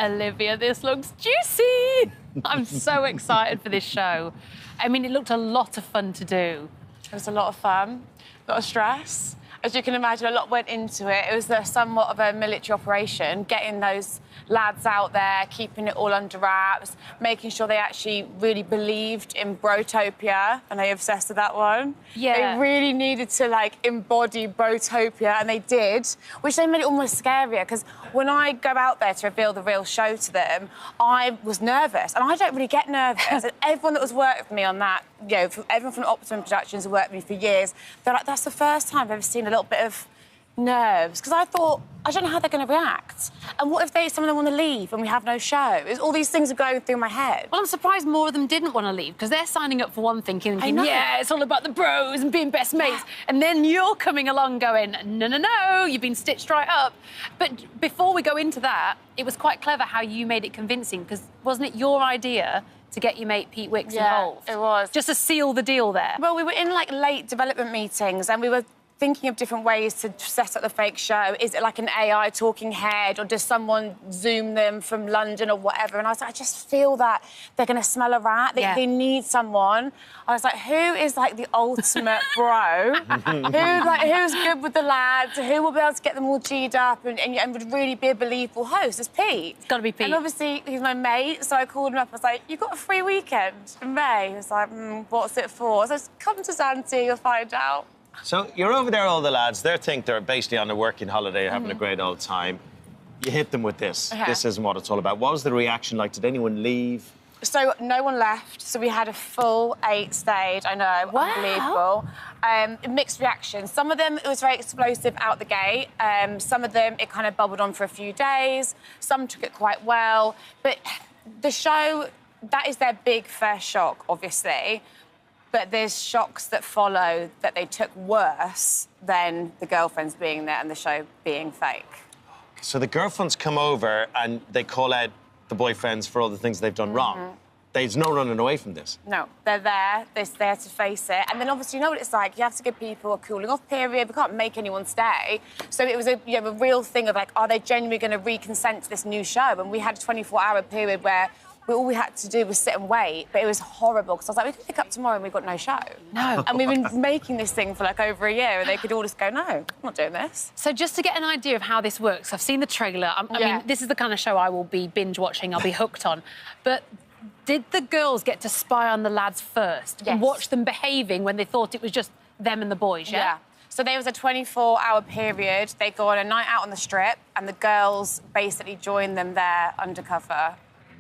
Olivia, this looks juicy. I'm so excited for this show. I mean, it looked a lot of fun to do. It was a lot of fun, a lot of stress. As you can imagine, a lot went into it. It was somewhat of a military operation, getting those lads out there, keeping it all under wraps, making sure they actually really believed in Brotopia. I know you're obsessed with that one. Yeah. They really needed to, like, embody Brotopia, and they did, which they made it almost scarier, because when I go out there to reveal the real show to them, I was nervous, and I don't really get nervous. And everyone that was worked with me on that, you know, everyone from Optimum Productions who worked with me for years, they're like, that's the first time I've ever seen a little bit of nerves, because I thought, I don't know how they're going to react. And what if some of them want to leave and we have no show? All these things are going through my head. Well, I'm surprised more of them didn't want to leave, because they're signing up for one thing, thinking, yeah, it's all about the bros and being best mates. And then you're coming along going, no, no, no, you've been stitched right up. But before we go into that, it was quite clever how you made it convincing, because wasn't it your idea to get your mate Pete Wicks involved? It was. Just to seal the deal there. Well, we were in, like, late development meetings, and we were thinking of different ways to set up the fake show. Is it like an AI talking head, or does someone Zoom them from London or whatever? And I was like, I just feel that they're going to smell a rat. They need someone. I was like, who is, like, the ultimate bro? Who's good with the lads? Who will be able to get them all G'd up and would really be a believable host? It's Pete. It's got to be Pete. And obviously, he's my mate, so I called him up. I was like, you got a free weekend in May? He was like, what's it for? So I said, come to Zante, you'll find out. So you're over there, all the lads. They think they're basically on a working holiday, having a great old time. You hit them with this. This isn't what it's all about. What was the reaction like? Did anyone leave? So no one left. So we had a full 8 stayed. I know, unbelievable. Mixed reactions. Some of them, it was very explosive out the gate. Some of them, it kind of bubbled on for a few days. Some took it quite well. But the show, that is their big first shock, obviously. But there's shocks that follow that they took worse than the girlfriends being there and the show being fake. So the girlfriends come over and they call out the boyfriends for all the things they've done wrong. There's no running away from this. No, they're there. They're there to face it. And then, obviously, you know what it's like. You have to give people a cooling-off period. We can't make anyone stay. So it was a real thing of, like, are they genuinely going to re-consent to this new show? And we had a 24-hour period where all we had to do was sit and wait, but it was horrible, because I was like, we can pick up tomorrow and we've got no show. No. And we've been making this thing for, like, over a year, and they could all just go, no, I'm not doing this. So just to get an idea of how this works, I've seen the trailer. I mean, this is the kind of show I will be binge-watching, I'll be hooked on. But did the girls get to spy on the lads first and watch them behaving when they thought it was just them and the boys, yeah? So there was a 24-hour period. They go on a night out on the strip, and the girls basically join them there undercover.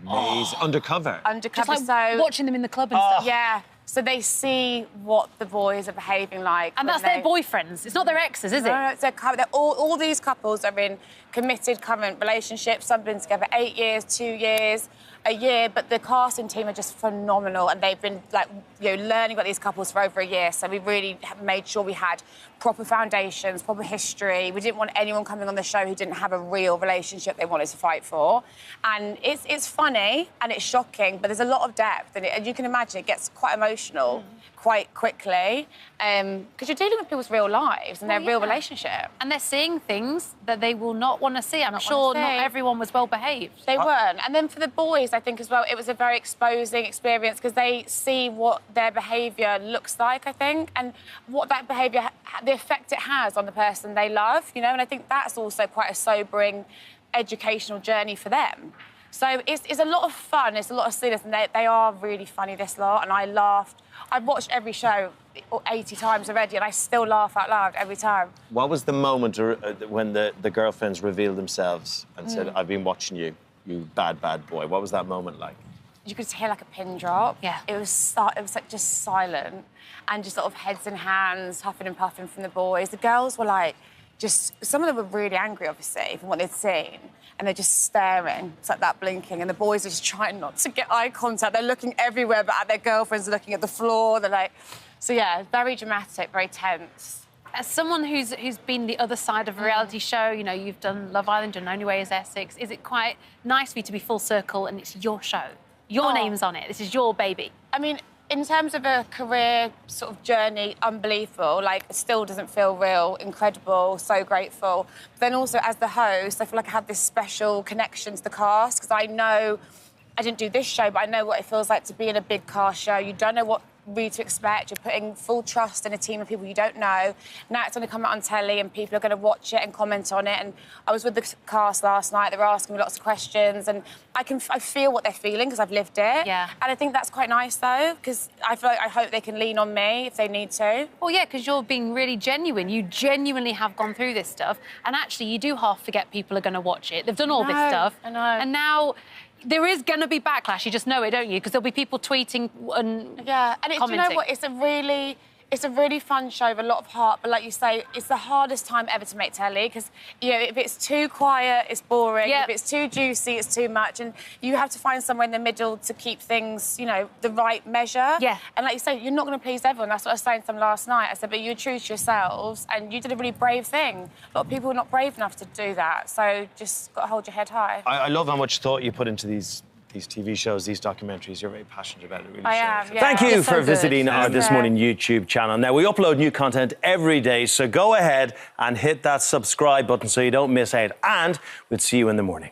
Undercover? Undercover, Just like watching them in the club and stuff. Yeah. So they see what the boys are behaving like. And that's their boyfriends. It's not their exes, is it? No, it's all these couples are in committed current relationships. Some have been together 8 years, 2 years, a year, but the casting team are just phenomenal, and they've been, like, learning about these couples for over a year. So we really made sure we had proper foundations, proper history. We didn't want anyone coming on the show who didn't have a real relationship they wanted to fight for. And it's funny and it's shocking, but there's a lot of depth, and you can imagine it gets quite emotional quite quickly, because you're dealing with people's real lives and their real relationship. And they're seeing things that they will not want to see. I'm sure not everyone was well behaved. They weren't. And then for the boys, I think as well, it was a very exposing experience, because they see what their behaviour looks like, I think, and what that behaviour, the effect it has on the person they love, you know, and I think that's also quite a sobering educational journey for them. So it's a lot of fun, it's a lot of silliness, and they are really funny, this lot, and I laughed. I've watched every show 80 times already, and I still laugh out loud every time. What was the moment when the girlfriends revealed themselves and said, I've been watching you bad, bad boy? What was that moment like? You could hear, like, a pin drop. Yeah. It was like, just silent, and just sort of heads and hands, huffing and puffing from the boys. The girls were, like, some of them were really angry, obviously, from what they'd seen. And they're just staring, it's like that, blinking, and the boys are just trying not to get eye contact. They're looking everywhere, but at their girlfriends, looking at the floor. They're like, so yeah, very dramatic, very tense. As someone who's been the other side of a reality show, you know, you've done Love Island, and Only Way is Essex. Is it quite nice for you to be full circle and it's your show? Your name's on it. This is your baby. I mean, in terms of a career sort of journey, unbelievable. Like, it still doesn't feel real, incredible, so grateful. But then also, as the host, I feel like I have this special connection to the cast, because I know I didn't do this show, but I know what it feels like to be in a big cast show. You don't know what really to expect. You're putting full trust in a team of people you don't know. Now it's going to come out on telly and people are going to watch it and comment on it. And I was with the cast last night. They were asking me lots of questions and I feel what they're feeling because I've lived it. Yeah. And I think that's quite nice, though, because I feel like I hope they can lean on me if they need to. Well, yeah, because you're being really genuine. You genuinely have gone through this stuff. And actually, you do half forget people are going to watch it. They've done all this stuff. I know. And now there is going to be backlash. You just know it, don't you? Because there'll be people tweeting and do you know what? It's a really fun show with a lot of heart. But like you say, it's the hardest time ever to make telly because, you know, if it's too quiet, it's boring. Yep. If it's too juicy, it's too much. And you have to find somewhere in the middle to keep things, you know, the right measure. Yeah. And like you say, you're not going to please everyone. That's what I was saying to them last night. I said, but you're true to yourselves and you did a really brave thing. A lot of people are not brave enough to do that. So just got to hold your head high. I love how much thought you put into these TV shows, these documentaries. You're very passionate about it, really. I am, yeah. Thank you It's for so visiting good. our This Morning YouTube channel. Now, we upload new content every day, so go ahead and hit that subscribe button so you don't miss out. And we'll see you in the morning.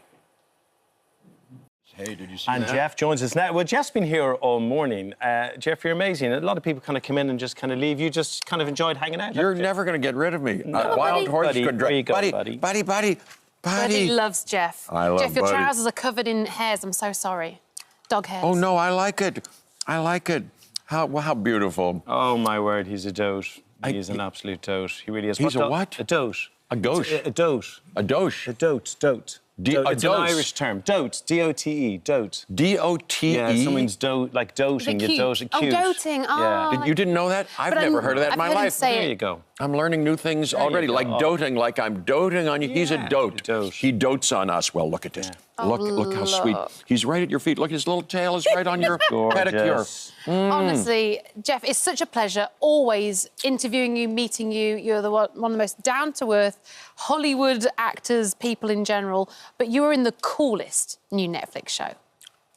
Hey, did you see And that? Jeff joins us now. Well, Jeff's been here all morning. Jeff, you're amazing. A lot of people kind of come in and just kind of leave. You just kind of enjoyed hanging out. You're haven't you? never going to get rid of me. No. Wild horse Buddy, could where you going, buddy, buddy? buddy. Buddy loves Jeff. I love Jeff, your Buddy. trousers are covered in hairs. I'm so sorry. Dog hairs. Oh, no, I like it. I like it. How beautiful. Oh, my word, he's a dote. He is an absolute dote. He really is. He's a what? A dote. A gauche. A dote. A doche. A dote. Dote. A It's an dose. Irish term. Dote. D-O-T-E. Dote. D-O-T-E? Yeah, someone's like doting. The You're cute. doting. Oh, Cute. doting. Oh. Yeah. You didn't know that? I've But never heard of that in my I've heard him life. say There it. you go. I'm learning new things you already, go. like doting, like I'm doting on you. He's a Yeah, dote. dote. He dotes on us. Well, look at this. Look how sweet. He's right at your feet. Look, his little tail is right on your pedicure. Gorgeous. Honestly, Jeff, it's such a pleasure always interviewing you, meeting you. You're one of the most down-to-earth Hollywood actors, people in general. But you are in the coolest new Netflix show,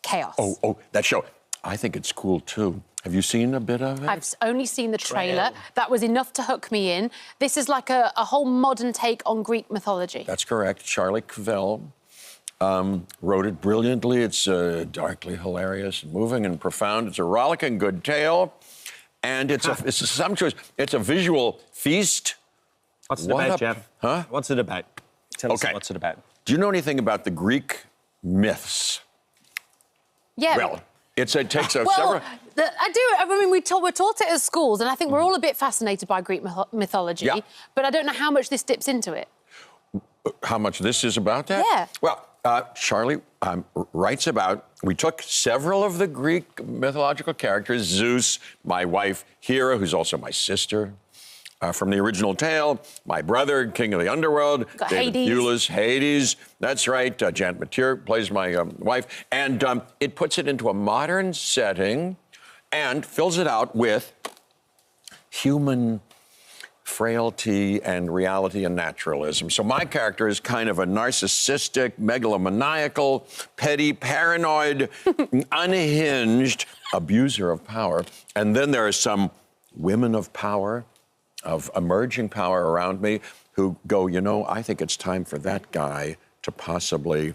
Chaos. Oh, that show. I think it's cool, too. Have you seen a bit of it? I've only seen the trailer. That was enough to hook me in. This is like a whole modern take on Greek mythology. That's correct. Charlie Cavell wrote it brilliantly. It's darkly hilarious, and moving and profound. It's a rollicking good tale, and it's a sumptuous. It's a visual feast. What's it about, Jeff? Huh? What's it about? Tell us Okay. what's it about. Do you know anything about the Greek myths? Yeah. Well, it takes several. I do. I mean, we're taught it at schools, and I think we're all a bit fascinated by Greek mythology. Yeah. But I don't know how much this dips into it. How much this is about that? Yeah. Well, Charlie writes about, we took several of the Greek mythological characters, Zeus, my wife, Hera, who's also my sister, from the original tale, my brother, king of the underworld, Got David Hades. Thewlis, Hades, that's right, Janet Mateer plays my wife, and it puts it into a modern setting and fills it out with human frailty and reality and naturalism. So my character is kind of a narcissistic, megalomaniacal, petty, paranoid, unhinged abuser of power. And then there are some women of power, of emerging power around me who go, you know, I think it's time for that guy to possibly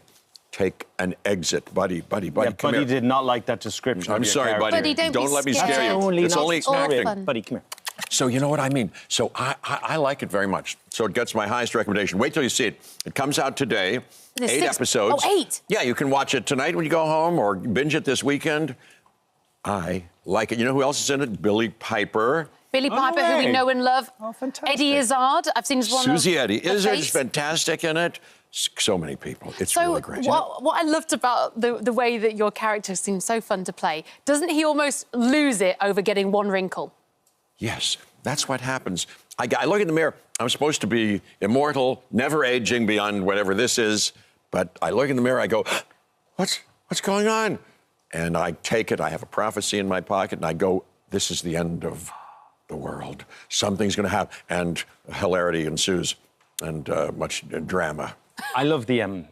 take an exit. Buddy, Yeah, come Buddy here. did not like that description. I'm of your sorry, character. Buddy. Buddy, don't be let me scared. scare you. Only It's not only all acting. fun. Buddy, come here. So you know what I mean. So I like it very much. So it gets my highest recommendation. Wait till you see it. It comes out today. There's 8 6 episodes. Oh, 8. Yeah, you can watch it tonight when you go home or binge it this weekend. I like it. You know who else is in it? Billy Piper. Billy Piper, who we way. know and love. Oh, fantastic. Eddie Izzard. I've seen his one. Susie of Eddy. The Is Face. fantastic in it. So many people. It's So really great. what I loved about the way that your character seems so fun to play, doesn't he almost lose it over getting one wrinkle? Yes, that's what happens. I look in the mirror. I'm supposed to be immortal, never aging beyond whatever this is. But I look in the mirror. I go, what's going on? And I take it. I have a prophecy in my pocket, and I go, this is the end of the world. Something's going to happen, and hilarity ensues, and much drama. I love the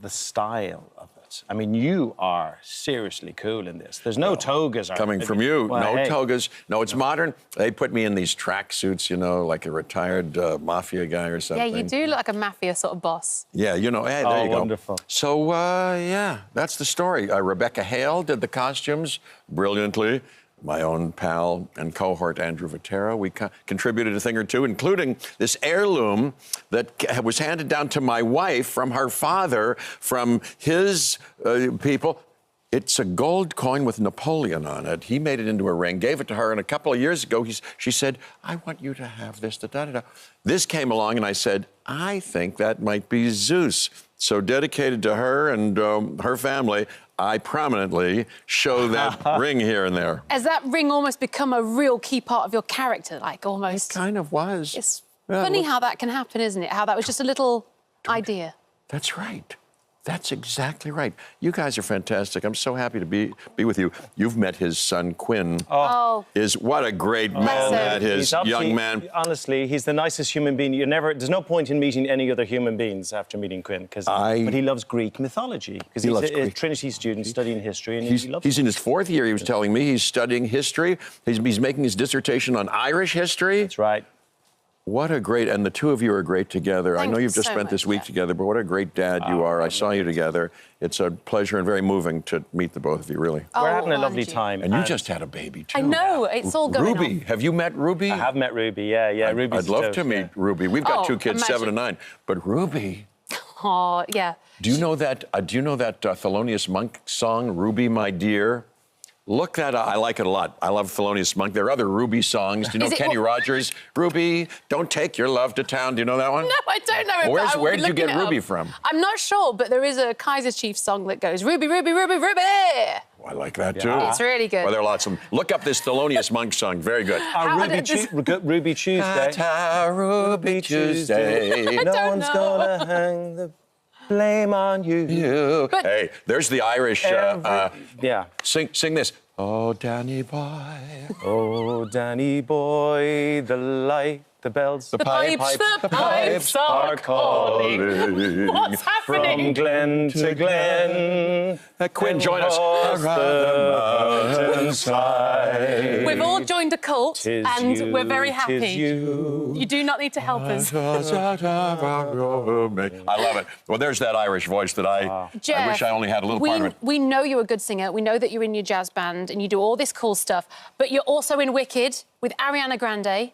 style of it. but I mean, you are seriously cool in this. There's no togas. Coming from you, well, no hey. togas. No, it's modern. They put me in these track suits, you know, like a retired mafia guy or something. Yeah, you do look like a mafia sort of boss. Yeah, you know, hey, there you go. Wonderful. So, yeah, that's the story. Rebecca Hale did the costumes brilliantly. My own pal and cohort, Andrew Vitero, we contributed a thing or two, including this heirloom that was handed down to my wife from her father, from his people. It's a gold coin with Napoleon on it. He made it into a ring, gave it to her, and a couple of years ago, she said, I want you to have this, da-da-da-da. This came along, and I said, I think that might be Zeus. So dedicated to her and her family, I prominently show that ring here and there. Has that ring almost become a real key part of your character, like almost? It kind of was. It's funny how that can happen, isn't it? How that was just a little idea. That's right. That's exactly right. You guys are fantastic. I'm so happy to be with you. You've met his son, Quinn. Oh. What a great man that is, young man. Honestly, he's the nicest human being. There's no point in meeting any other human beings after meeting Quinn, but he loves Greek mythology, because he's a Trinity student studying history, and he loves He's in his 4th year, he was telling me. He's studying history. He's making his dissertation on Irish history. That's right. What a great, and the two of you are great together. I know you've just spent this week together, but what a great dad you are. I saw you together. It's a pleasure and very moving to meet the both of you, really. We're having a lovely time. And you just had a baby, too. I know, it's all going on. Ruby, have you met Ruby? I have met Ruby, yeah. Ruby's I'd love to meet Ruby. We've got 2 kids, 7 and 9. But Ruby... Oh, yeah. Do you know that Thelonious Monk song, Ruby, My Dear? Look that up. I like it a lot. I love Thelonious Monk. There are other Ruby songs. Do you know Kenny Rogers? Ruby, don't take your love to town. Do you know that one? No, I don't know it. Where did you get Ruby from? I'm not sure, but there is a Kaiser Chiefs song that goes, Ruby, Ruby, Ruby, Ruby. Oh, I like that, too. It's really good. Well, there are lots of them. Look up this Thelonious Monk song. Very good. Ruby Tuesday. Ruby Tuesday. No one's gonna hang the blame on you. Hey, there's the Irish. Yeah. Sing this. Oh, Danny boy. Oh, Danny boy, the light, the bells, the pipes are calling. What's happening? From glen to glen. Quinn, join us. We've all joined a cult, and we're very happy. You do not need to help us. I love it. Well, there's that Irish voice that I wish I only had a little part of it. We know you're a good singer. We know that you're in your jazz band and you do all this cool stuff, but you're also in Wicked with Ariana Grande.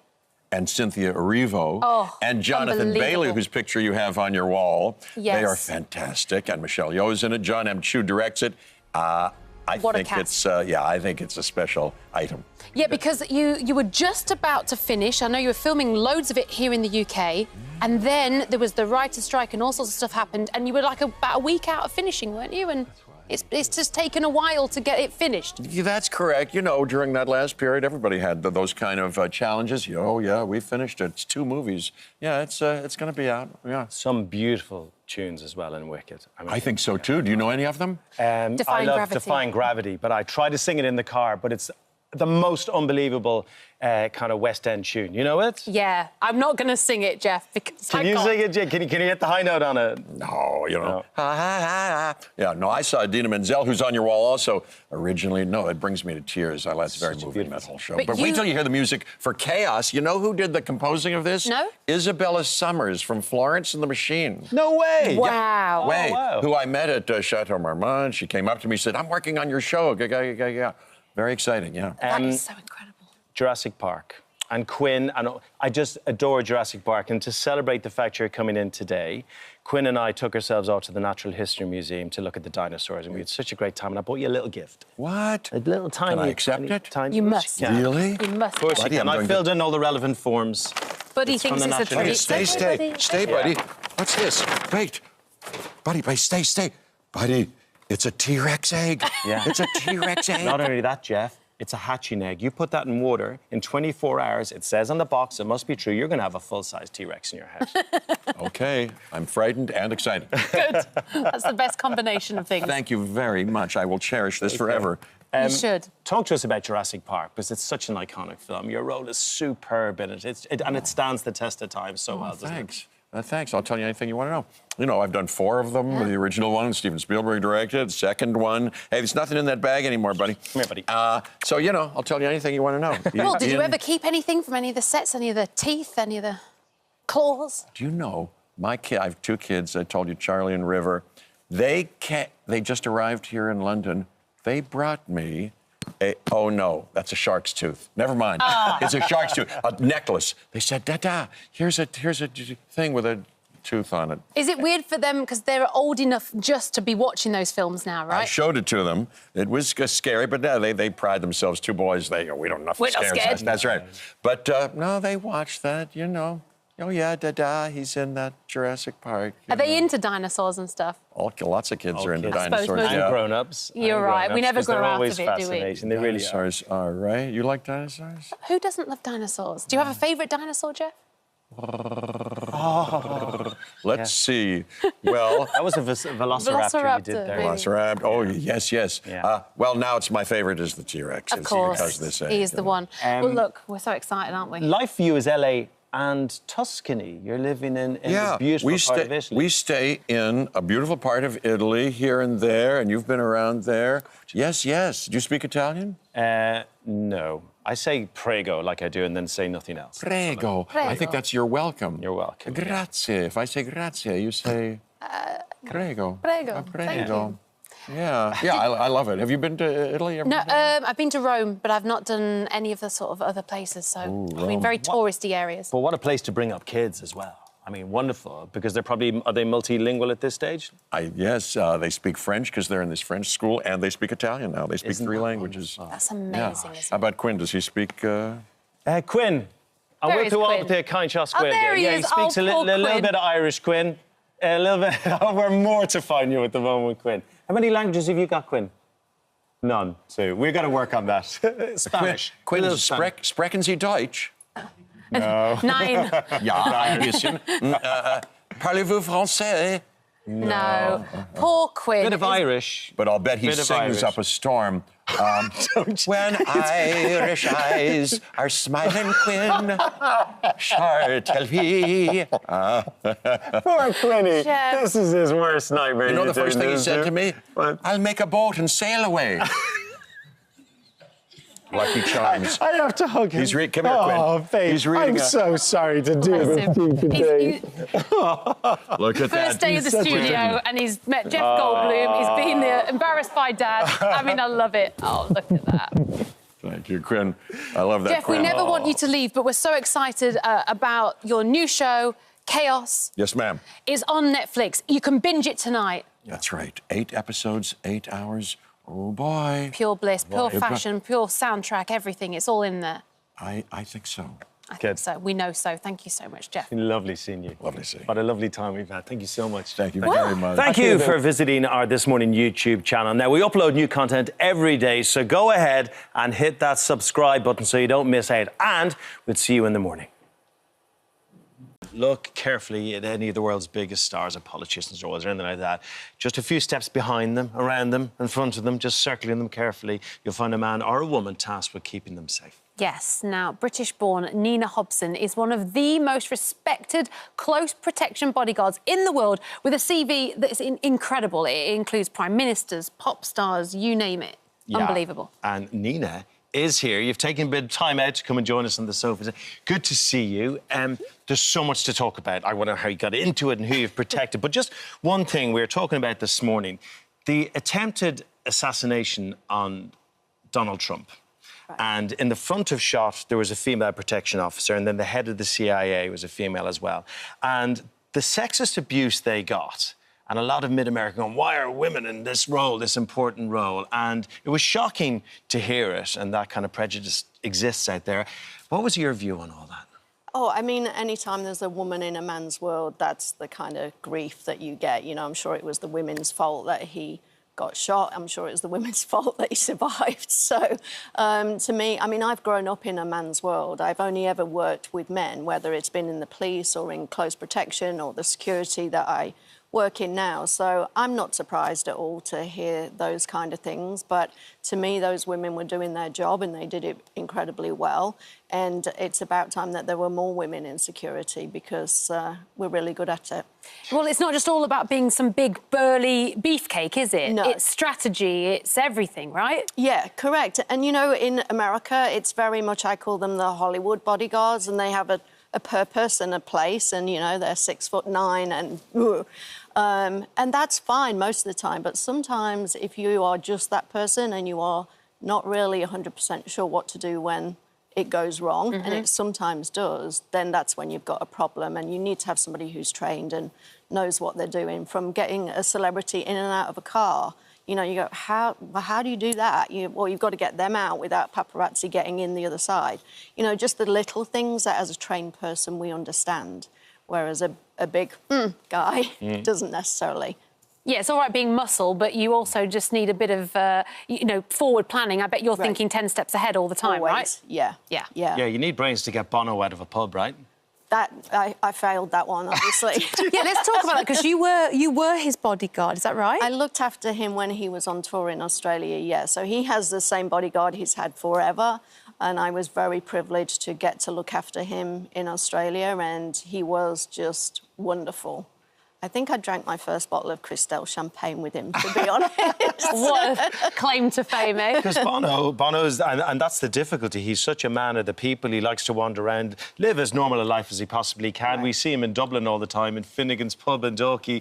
And Cynthia Erivo, and Jonathan Bailey, whose picture you have on your wall. Yes. They are fantastic. And Michelle Yeoh's in it. John M. Chu directs it. I think it's a special item. Yeah, because you were just about to finish. I know you were filming loads of it here in the UK, and then there was the writer's strike and all sorts of stuff happened, and you were like about a week out of finishing, weren't you? And it's just taken a while to get it finished. Yeah, that's correct. You know, during that last period, everybody had those kind of challenges. Oh, yeah, we finished it. It's 2 movies. Yeah, it's going to be out. Yeah. Some beautiful tunes as well in Wicked. I think so, too. Do you know any of them? Defying Gravity. Defying Gravity, but I try to sing it in the car, but it's the most unbelievable kind of West End tune. You know it? Yeah. I'm not going to sing it, Jeff, because Can you sing it, Jim? Can you hit the high note on it? No, you know. No. Yeah, no, I saw Idina Menzel, who's on your wall also, originally. No, it brings me to tears. That's very moving, that whole show. But wait till you hear the music for Chaos. You know who did the composing of this? No. Isabella Summers from Florence and the Machine. No way! Wow. Who I met at Chateau Marmont. She came up to me and said, I'm working on your show. Yeah. Very exciting, yeah. That is so incredible. Jurassic Park and Quinn, and I just adore Jurassic Park. And to celebrate the fact you're coming in today, Quinn and I took ourselves out to the Natural History Museum to look at the dinosaurs, and we had such a great time. And I bought you a little gift. What? A little tiny. Can I accept it? Tiny, You must. Yeah. Really? You must. Of course you can. I filled in all the relevant forms. Buddy thinks it's a treat. Stay, buddy. What's this? Wait. Buddy, stay. Buddy. It's a T-Rex egg. Yeah. It's a T-Rex egg. Not only that, Jeff, it's a hatching egg. You put that in water, in 24 hours, it says on the box, it must be true, you're going to have a full-size T-Rex in your house. Okay, I'm frightened and excited. Good. That's the best combination of things. Thank you very much. I will cherish this forever. You should. Talk to us about Jurassic Park, because it's such an iconic film. Your role is superb in it, and it stands the test of time so well, doesn't it? Thanks. Thanks. I'll tell you anything you want to know. You know, I've done 4 of them. The original one, Steven Spielberg directed. Second one. Hey, there's nothing in that bag anymore, buddy. Come here, buddy. So, you know, I'll tell you anything you want to know. Well, did you ever keep anything from any of the sets, any of the teeth, any of the claws? Do you know, I have 2 kids. I told you, Charlie and River. They just arrived here in London. They brought me oh no, that's a shark's tooth. Never mind. It's a shark's tooth. A necklace. They said, Dada, here's a thing with a tooth on it. Is it weird for them because they're old enough just to be watching those films now, right? I showed it to them. It was scary, but no, they pride themselves. 2 boys. We don't know. We're not scared. That's right. But no, they watched that. You know. Oh yeah, Dada, he's in that Jurassic Park. Are they into dinosaurs and stuff? Lots of kids are into dinosaurs. Yeah. And grown-ups. You're right. We never grow out of it, do we? Fascinating. They really are. Dinosaurs are, right? You like dinosaurs? Who doesn't love dinosaurs? Do you have a favourite dinosaur, Jeff? Let's see. Well, that was a velociraptor you did there. Velociraptor. Oh, yes. Yeah. Well, now it's my favorite is the T-Rex. Of course. Because they say, he is the one. Well, look, we're so excited, aren't we? Life for you is LA and Tuscany. You're living in a beautiful part of Italy. We stay in a beautiful part of Italy here and there, and you've been around there. Yes. Do you speak Italian? No. I say prego like I do and then say nothing else. Prego. I think that's you're welcome. You're welcome. Grazie. If I say grazie, you say prego. Prego. Prego. Thank you. Yeah, I love it. Have you been to Italy? No, I've been to Rome, but I've not done any of the sort of other places. So, I mean, very touristy areas. But what a place to bring up kids as well. I mean, wonderful, because are they multilingual at this stage? Yes, they speak French because they're in this French school, and they speak Italian now. They speak 3 languages. That's amazing, isn't it? How about Quinn? Does he speak... Quinn. I went to all the kind shot square. There he is. He speaks a little bit of Irish, Quinn. A little bit... We're mortifying you at the moment, Quinn. How many languages have you got, Quinn? None. 2. We've got to work on that. Spanish. Quinn, sprechen Sie Deutsch? No. 9. Ja, ein bisschen. Parlez-vous français? No. Poor Quinn. Bit of Irish. But I'll bet he sings up a storm. When Irish eyes are smiling, Quinn, Chartelvie. Poor Quinny. Jeff. This is his worst nightmare. You know the first thing he said to me? What? I'll make a boat and sail away. Lucky Charms. I have to hug him. Come here, Quinn. Oh, babe, He's reading I'm so sorry to do this to you today. Look at that. First day of the studio, and he's met Jeff Goldblum. He's been the embarrassed by Dad. I mean, I love it. Oh, look at that. Thank you, Quinn. I love that, Jeff, Quinn. we never want you to leave, but we're so excited about your new show, Chaos. Yes, ma'am. Is on Netflix. You can binge it tonight. That's right. 8 episodes, 8 hours. Oh, boy. Pure bliss, pure fashion, pure soundtrack, everything. It's all in there. I think so. I think so. We know so. Thank you so much, Jeff. Lovely seeing you. Lovely seeing you. What a lovely time we've had. Thank you so much. Thank you very much. Thank you for visiting our This Morning YouTube channel. Now, we upload new content every day, so go ahead and hit that subscribe button so you don't miss out. And we'll see you in the morning. Look carefully at any of the world's biggest stars or politicians or anything like that. Just a few steps behind them, around them, in front of them, just circling them carefully. You'll find a man or a woman tasked with keeping them safe. Yes. Now, British-born Nina Hobson is one of the most respected close protection bodyguards in the world, with a CV that is incredible. It includes prime ministers, pop stars, you name it. Yeah. Unbelievable. And Nina is here. You've taken a bit of time out to come and join us on the sofa. Good to see you. There's so much to talk about. I wonder how you got into it and who you've protected. But just one thing we were talking about this morning, the attempted assassination on Donald Trump. Right. And in the front of shot, there was a female protection officer, and then the head of the CIA was a female as well. And the sexist abuse they got, and a lot of mid-America going, why are women in this role, this important role? And it was shocking to hear it, and that kind of prejudice exists out there. What was your view on all that? Oh, I mean, anytime there's a woman in a man's world, that's the kind of grief that you get. You know, I'm sure it was the women's fault that he got shot. I'm sure it was the women's fault that he survived. So, to me, I mean, I've grown up in a man's world. I've only ever worked with men, whether it's been in the police or in close protection or the security that I working now. So I'm not surprised at all to hear those kind of things. But to me, those women were doing their job and they did it incredibly well. And it's about time that there were more women in security because we're really good at it. Well, it's not just all about being some big, burly beefcake, is it? No. It's strategy, it's everything, right? Yeah, correct. And, you know, in America, it's very much, I call them the Hollywood bodyguards, and they have a purpose and a place, and, you know, they're 6'9" and that's fine most of the time. But sometimes if you are just that person and you are not really 100% sure what to do when it goes wrong, and it sometimes does, then that's when you've got a problem, and you need to have somebody who's trained and knows what they're doing. From getting a celebrity in and out of a car, you know, you go, how do you do that? Well, you've got to get them out without paparazzi getting in the other side. You know, just the little things that as a trained person we understand, whereas a big guy doesn't necessarily. Yeah, it's all right being muscle, but you also just need a bit of, you know, forward planning. I bet you're thinking 10 steps ahead all the time, Always. right? Yeah. Yeah. Yeah, you need brains to get Bono out of a pub, right? That I failed that one, obviously. Yeah, let's talk about that, because you were his bodyguard, is that right? I looked after him when he was on tour in Australia, yeah. So he has the same bodyguard he's had forever, and I was very privileged to get to look after him in Australia, and he was just wonderful. I think I drank my first bottle of Cristal champagne with him, to be honest. What a claim to fame, eh? Because Bono's, and that's the difficulty, he's such a man of the people, he likes to wander around, live as normal a life as he possibly can. Right. We see him in Dublin all the time, in Finnegan's Pub and Dalkey.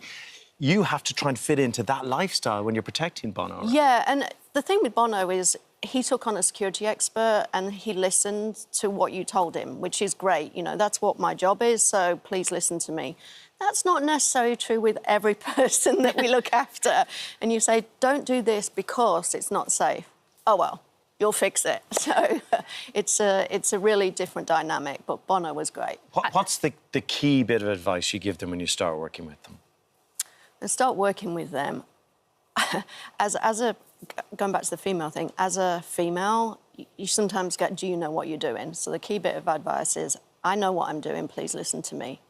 You have to try and fit into that lifestyle when you're protecting Bono. Right? Yeah, and the thing with Bono is he took on a security expert and he listened to what you told him, which is great. You know, that's what my job is, so please listen to me. That's not necessarily true with every person that we look after. And you say, don't do this because it's not safe. Oh, well, you'll fix it. So it's a really different dynamic, but Bono was great. What's the key bit of advice you give them when you start working with them? I start working with them. Going back to the female thing, as a female, you sometimes get, do you know what you're doing? So the key bit of advice is, I know what I'm doing, please listen to me.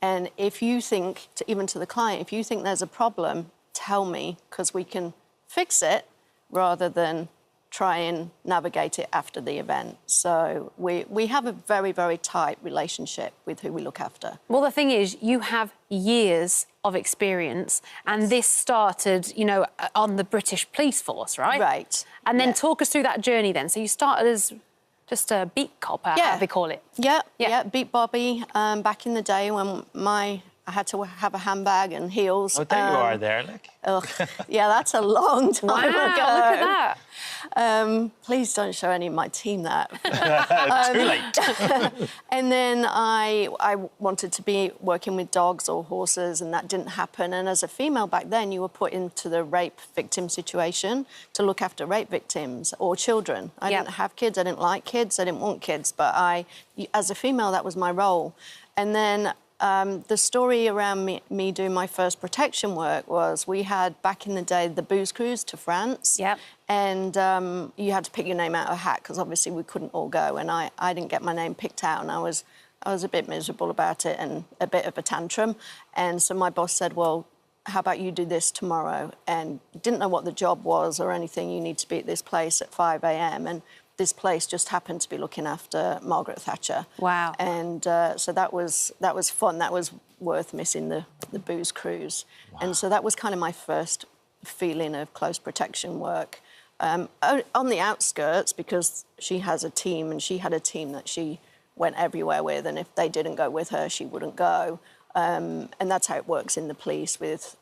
And if you think, even to the client, if you think there's a problem, tell me, because we can fix it rather than try and navigate it after the event. So we have a very, very tight relationship with who we look after. Well, the thing is, you have years of experience, and this started, you know, on the British police force, right? Right. And then talk us through that journey then. So you started as just a beat cop, how they call it. Yeah, beat Bobby. Back in the day when I had to have a handbag and heels. Oh, there you are there, like. Yeah, that's a long time ago. Look at that. Please don't show any of my team that. Too late. And then I wanted to be working with dogs or horses, and that didn't happen. And as a female back then, you were put into the rape victim situation to look after rape victims or children. I didn't have kids, I didn't like kids, I didn't want kids, but as a female, that was my role. And then the story around me doing my first protection work was we had, back in the day, the booze cruise to France. Yep. And you had to pick your name out of a hat because obviously we couldn't all go. And I didn't get my name picked out, and I was a bit miserable about it and a bit of a tantrum. And so my boss said, well, how about you do this tomorrow? And didn't know what the job was or anything. You need to be at this place at 5 a.m. And this place just happened to be looking after Margaret Thatcher. Wow. And so that was fun. That was worth missing the booze cruise. Wow. And so that was kind of my first feeling of close protection work. On the outskirts, because she has a team, and she had a team that she went everywhere with, and if they didn't go with her, she wouldn't go. And that's how it works in the police with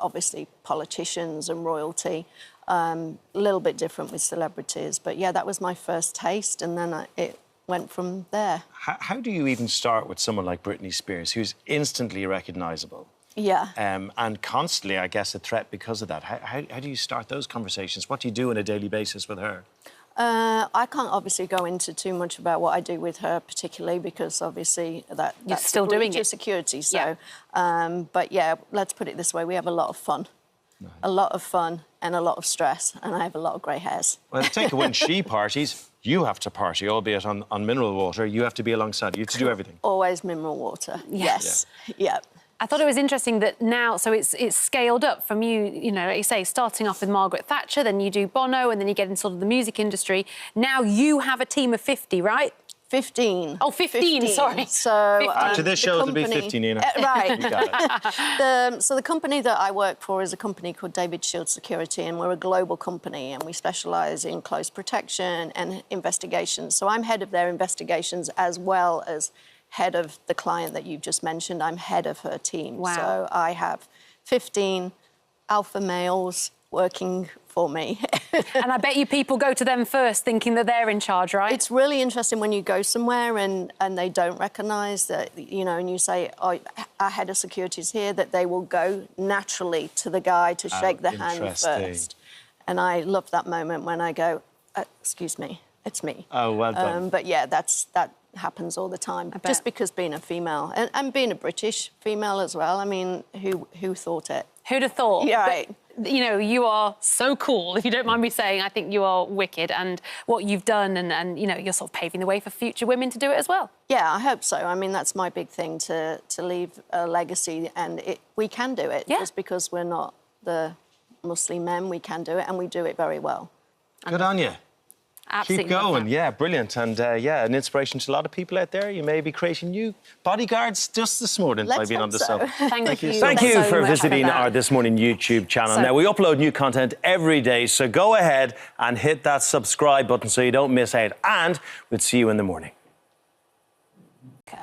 obviously politicians and royalty. A little bit different with celebrities, but yeah, that was my first taste, and then it went from there. How do you even start with someone like Britney Spears, who's instantly recognisable? Yeah. And constantly, I guess, a threat because of that. How do you start those conversations? What do you do on a daily basis with her? I can't obviously go into too much about what I do with her particularly, because obviously that's still doing it. Security. So, but yeah, let's put it this way: we have a lot of fun. Nice. A lot of fun and a lot of stress, and I have a lot of grey hairs. Well, take it when she parties, you have to party, albeit on mineral water. You have to be alongside. You have to do everything. Always mineral water. Yes. Yeah. I thought it was interesting that now, so it's scaled up from you know, like you say, starting off with Margaret Thatcher, then you do Bono, and then you get into sort of the music industry. Now you have a team of 50, right? 15. Oh, 15, sorry. So after this show, it'll be 50, Nina. Right. You got it. So the company that I work for is a company called David Shield Security, and we're a global company, and we specialise in close protection and investigations. So I'm head of their investigations as well as head of the client that you've just mentioned. I'm head of her team. Wow. So I have 15 alpha males working for me. And I bet you people go to them first thinking that they're in charge, right? It's really interesting when you go somewhere and they don't recognise that, you know, and you say, oh, our head of security is here, that they will go naturally to the guy to shake the hand first. And I love that moment when I go, excuse me, it's me. Oh, well done. But yeah, that happens all the time. Just because being a female, and being a British female as well, I mean, who thought it? Who'd have thought? Yeah. Right. You know, you are so cool. If you don't mind me saying, I think you are wicked, and what you've done, and you know, you're sort of paving the way for future women to do it as well. Yeah, I hope so. I mean, that's my big thing, to leave a legacy, and we can do it. Yeah. Just because we're not the Muslim men, we can do it, and we do it very well. Good on you. Absolutely. Keep going, yeah, brilliant. And yeah, an inspiration to a lot of people out there. You may be creating new bodyguards just this morning by being on the show. Thank you. Thank you for much visiting that. our This Morning YouTube channel. Now, we upload new content every day, so go ahead and hit that subscribe button so you don't miss out. And we'll see you in the morning.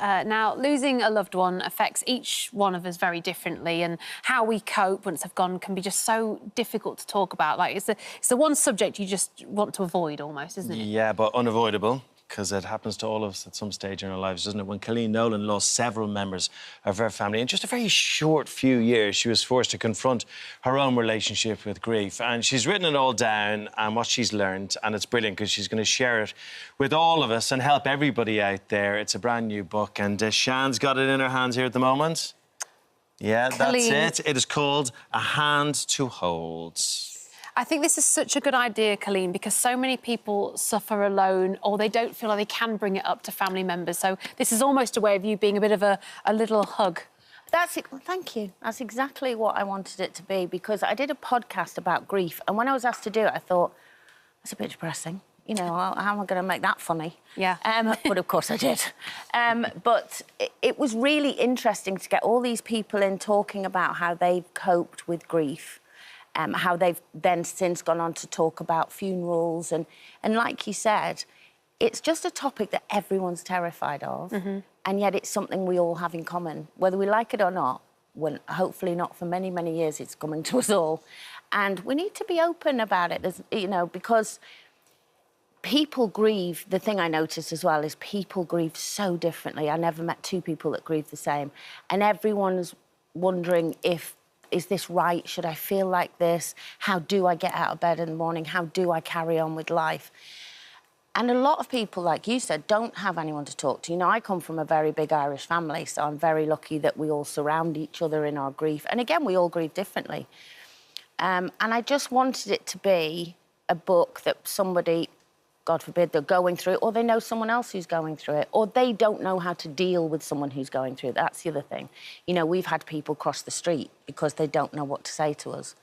Now, losing a loved one affects each one of us very differently, and how we cope once they've gone can be just so difficult to talk about. Like, it's the one subject you just want to avoid almost, isn't it? Yeah, but unavoidable, because it happens to all of us at some stage in our lives, doesn't it? When Colleen Nolan lost several members of her family in just a very short few years, she was forced to confront her own relationship with grief. And she's written it all down and what she's learned, and it's brilliant because she's going to share it with all of us and help everybody out there. It's a brand new book, and Shan's got it in her hands here at the moment. Yeah, Colleen. that's it. It is called A Hand to Hold. I think this is such a good idea, Colleen, because so many people suffer alone, or they don't feel like they can bring it up to family members. So this is almost a way of you being a bit of a little hug. That's it. Well, thank you. That's exactly what I wanted it to be, because I did a podcast about grief, and when I was asked to do it, I thought, that's a bit depressing. You know, how am I going to make that funny? Yeah. But of course I did. But it was really interesting to get all these people in talking about how they've coped with grief. How they've then since gone on to talk about funerals. And like you said, it's just a topic that everyone's terrified of, and yet it's something we all have in common. Whether we like it or not, well, hopefully not for many, many years, it's coming to us all. And we need to be open about it, you know, because people grieve. The thing I noticed as well is people grieve so differently. I never met two people that grieve the same. And everyone's wondering is this right? Should I feel like this? How do I get out of bed in the morning? How do I carry on with life? And a lot of people, like you said, don't have anyone to talk to. You know, I come from a very big Irish family, so I'm very lucky that we all surround each other in our grief. And again, we all grieve differently. And I just wanted it to be a book that somebody, God forbid, they're going through it, or they know someone else who's going through it, or they don't know how to deal with someone who's going through it. That's the other thing. You know, we've had people cross the street because they don't know what to say to us.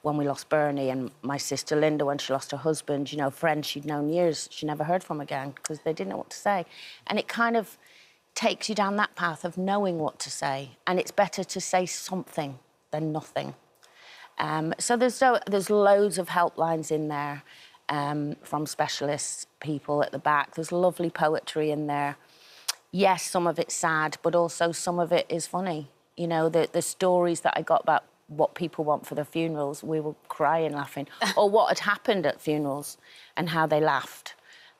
When we lost Bernie, and my sister Linda, when she lost her husband, you know, friends she'd known years, she never heard from again because they didn't know what to say. And it kind of takes you down that path of knowing what to say. And it's better to say something than nothing. So there's loads of helplines in there. From specialist people at the back. There's lovely poetry in there. Yes, some of it's sad, but also some of it is funny. You know, the stories that I got about what people want for their funerals, we were crying, laughing, or what had happened at funerals and how they laughed.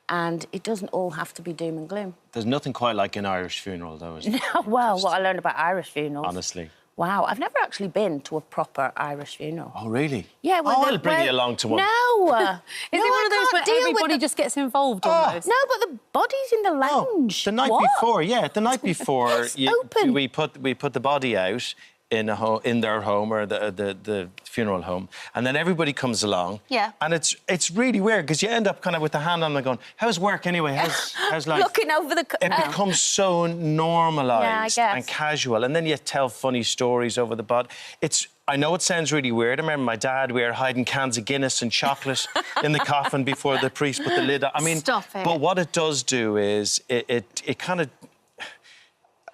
And it doesn't all have to be doom and gloom. There's nothing quite like an Irish funeral, though, is there? Well, what I learned about Irish funerals. Honestly. Wow, I've never actually been to a proper Irish funeral. Oh, really? Yeah, well, I'll bring you along to one. No! Is it one of those where everybody just gets involved almost? No, but the body's in the lounge. The night before, yeah. The night before, It's open. we put the body out in their home or the funeral home, and then everybody comes along. Yeah. And it's really weird because you end up kind of with the hand on them going, "How's work anyway? How's life?" Looking over the... It becomes so normalised Yeah, I and guess. casual, and then you tell funny stories over the bod. I know it sounds really weird. I remember my dad, we were hiding cans of Guinness and chocolate in the coffin before the priest put the lid on. I mean, Stop it. But what it does do is it kind of...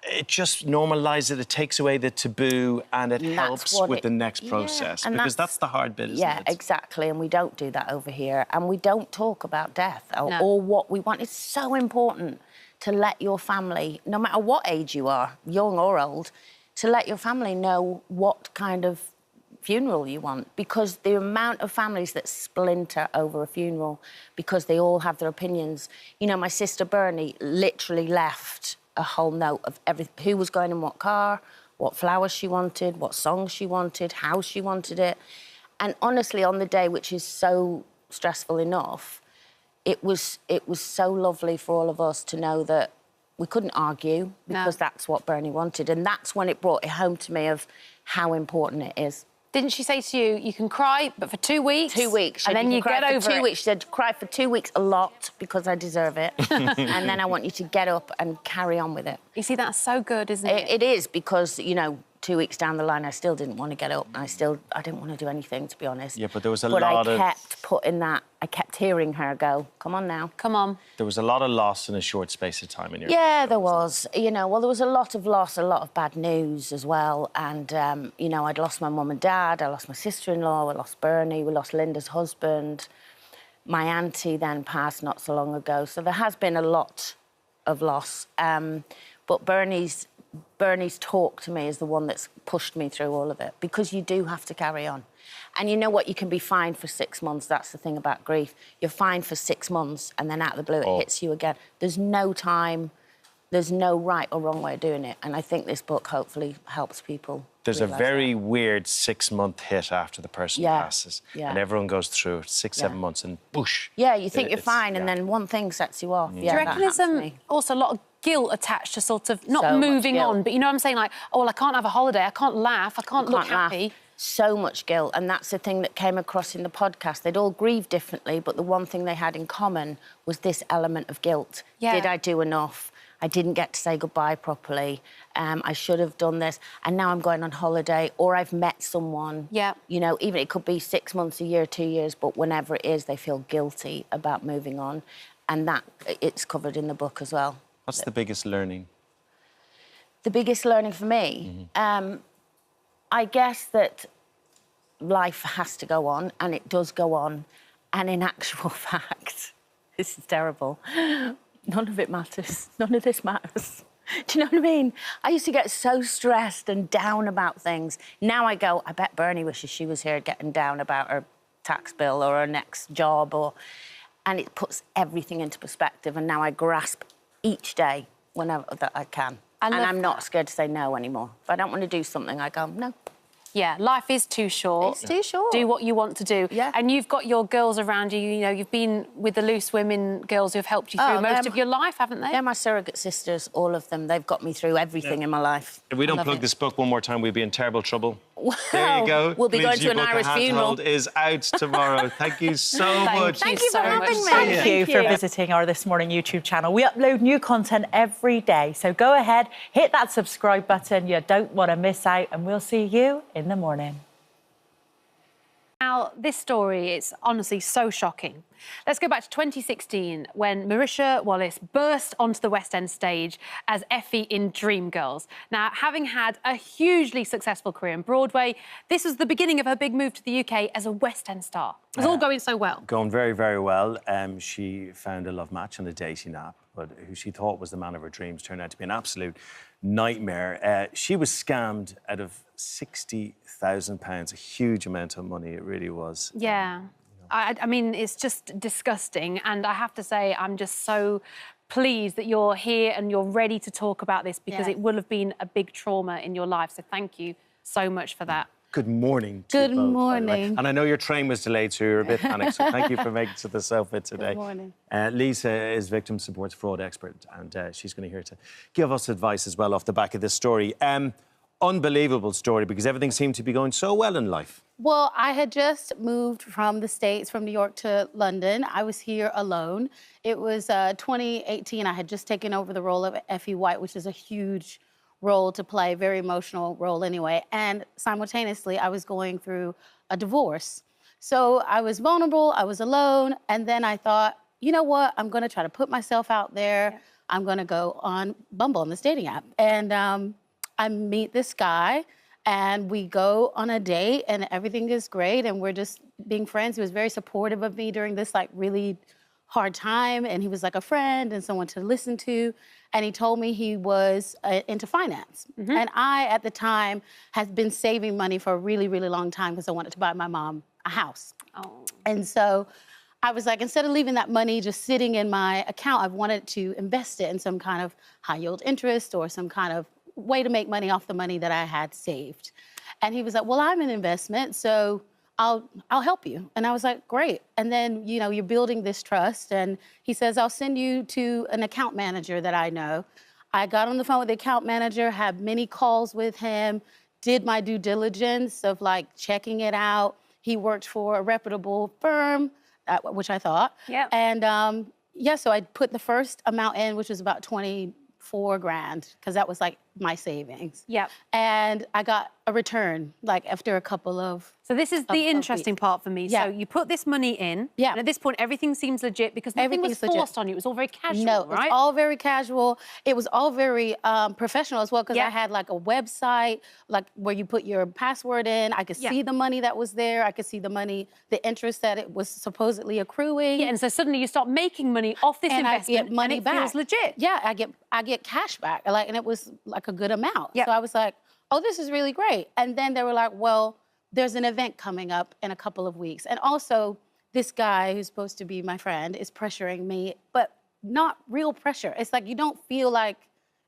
It just normalises it, it takes away the taboo, and it helps with the next process. and Because that's the hard bit, isn't it? Yeah, exactly, and we don't do that over here. And we don't talk about death or what we want. It's so important to let your family, no matter what age you are, young or old, to let your family know what kind of funeral you want, because the amount of families that splinter over a funeral because they all have their opinions. You know, my sister Bernie literally left a whole note of who was going in what car, what flowers she wanted, what songs she wanted, how she wanted it. And honestly, on the day, which is so stressful enough, it was so lovely for all of us to know that we couldn't argue, because that's what Bernie wanted. And that's when it brought it home to me of how important it is. Didn't she say to you, you can cry, but for 2 weeks? 2 weeks. And then you get over 2 it. weeks. She said, cry for 2 weeks a lot, because I deserve it. And then I want you to get up and carry on with it. You see, that's so good, isn't it? It is, because, you know, 2 weeks down the line, I still didn't want to get up. I didn't want to do anything, to be honest. Yeah, but there was a lot of... I kept hearing her go, come on now. Come on. There was a lot of loss in a short space of time in your... Yeah, there was. You know, well, there was a lot of loss, a lot of bad news as well. And, you know, I'd lost my mum and dad, I lost my sister-in-law, I lost Bernie, we lost Linda's husband. My auntie then passed not so long ago. So there has been a lot of loss. But Bernie's talk to me is the one that's pushed me through all of it, because you do have to carry on. And you know what? You can be fine for 6 months. That's the thing about grief. You're fine for 6 months, and then out of the blue, it hits you again. There's no time. There's no right or wrong way of doing it. And I think this book hopefully helps people. There's a very weird 6-month hit after the person passes. Yeah. And everyone goes through 6, 7 months, and whoosh. Yeah, you think you're fine, and then one thing sets you off. Do you reckon there's also a lot of guilt attached to sort of not So moving on, but you know what I'm saying? Like, oh, well, I can't have a holiday, I can't laugh, I can't look happy. So much guilt, and that's the thing that came across in the podcast. They'd all grieve differently, but the one thing they had in common was this element of guilt. Yeah. Did I do enough? I didn't get to say goodbye properly. I should have done this. And now I'm going on holiday, or I've met someone. Yeah. You know, even it could be 6 months, a year, 2 years, but whenever it is, they feel guilty about moving on. And that, it's covered in the book as well. What's the biggest learning? The biggest learning for me? I guess that life has to go on, and it does go on. And in actual fact, this is terrible, none of it matters. None of this matters. Do you know what I mean? I used to get so stressed and down about things. Now I go, I bet Bernie wishes she was here getting down about her tax bill or her next job, and it puts everything into perspective, and now I grasp each day whenever that I can. And I'm not scared to say no anymore. If I don't want to do something, I go, no. Yeah, life is too short. It's too short. Do what you want to do. Yeah. And you've got your girls around you. You know, you've been with the Loose Women girls who've helped you through most of your life, haven't they? They're my surrogate sisters, all of them. They've got me through everything in my life. If we don't plug this book one more time, we'll be in terrible trouble. Well, There you go. We'll be going Please, to an your book, Irish funeral. Untold, is out tomorrow. Thank you so much. Thank you for having me. Thank you for visiting our This Morning YouTube channel. We upload new content every day, so go ahead, hit that subscribe button. You don't want to miss out, and we'll see you in the morning. Now, this story is honestly so shocking. Let's go back to 2016, when Marisha Wallace burst onto the West End stage as Effie in Dreamgirls. Now, having had a hugely successful career in Broadway, this was the beginning of her big move to the UK as a West End star. It was all going so well. Going very, very well. She found a love match on a dating app, but who she thought was the man of her dreams turned out to be an absolute nightmare. She was scammed out of £60,000, a huge amount of money, it really was. Yeah. I mean, it's just disgusting. And I have to say, I'm just so pleased that you're here and you're ready to talk about this, because it will have been a big trauma in your life. So thank you so much for that. Good morning to you both, by the way. And I know your train was delayed, so you're a bit panicked, so thank you for making it to the sofa today. Good morning. Lisa is victim supports fraud expert, and she's going to here to give us advice as well off the back of this story. unbelievable story because everything seemed to be going so well in life. Well, I had just moved from the States, from New York to London. I was here alone. It was 2018. I had just taken over the role of Effie White, which is a huge role to play, very emotional role anyway. And simultaneously, I was going through a divorce. So I was vulnerable, I was alone, and then I thought, you know what, I'm gonna try to put myself out there. Yeah. I'm gonna go on Bumble, on this dating app. And I meet this guy, and we go on a date, and everything is great, and we're just being friends. He was very supportive of me during this, like, really hard time, and he was like a friend and someone to listen to, and he told me he was into finance. Mm-hmm. And I, at the time, had been saving money for a really, really long time because I wanted to buy my mom a house. Oh. And so I was like, instead of leaving that money just sitting in my account, I wanted to invest it in some kind of high-yield interest or some kind of way to make money off the money that I had saved. And he was like, well, I'm an investment, so I'll help you. And I was like, great. And then, you know, you're building this trust. And he says, I'll send you to an account manager that I know. I got on the phone with the account manager, had many calls with him, did my due diligence of like checking it out. He worked for a reputable firm, which I thought. Yeah. And yeah, so I put the first amount in, which was about 24 grand, because that was like my savings. Yeah. And I got a return, like after a couple of So this is the interesting part for me. Yeah. So you put this money in, yeah. And at this point everything seems legit because nothing was forced on you. It was all very casual, no, right? It was all very casual. It was all very professional as well because I had like a website, like where you put your password in. I could see the money that was there. I could see the money, the interest that it was supposedly accruing. Yeah, and so suddenly you start making money off this investment, I get money and it back. feels legit. Yeah, I get cash back, like, and it was like a good amount. Yep. So I was like, oh, this is really great. And then they were like, well, there's an event coming up in a couple of weeks. And also, this guy who's supposed to be my friend is pressuring me, but not real pressure. It's like you don't feel like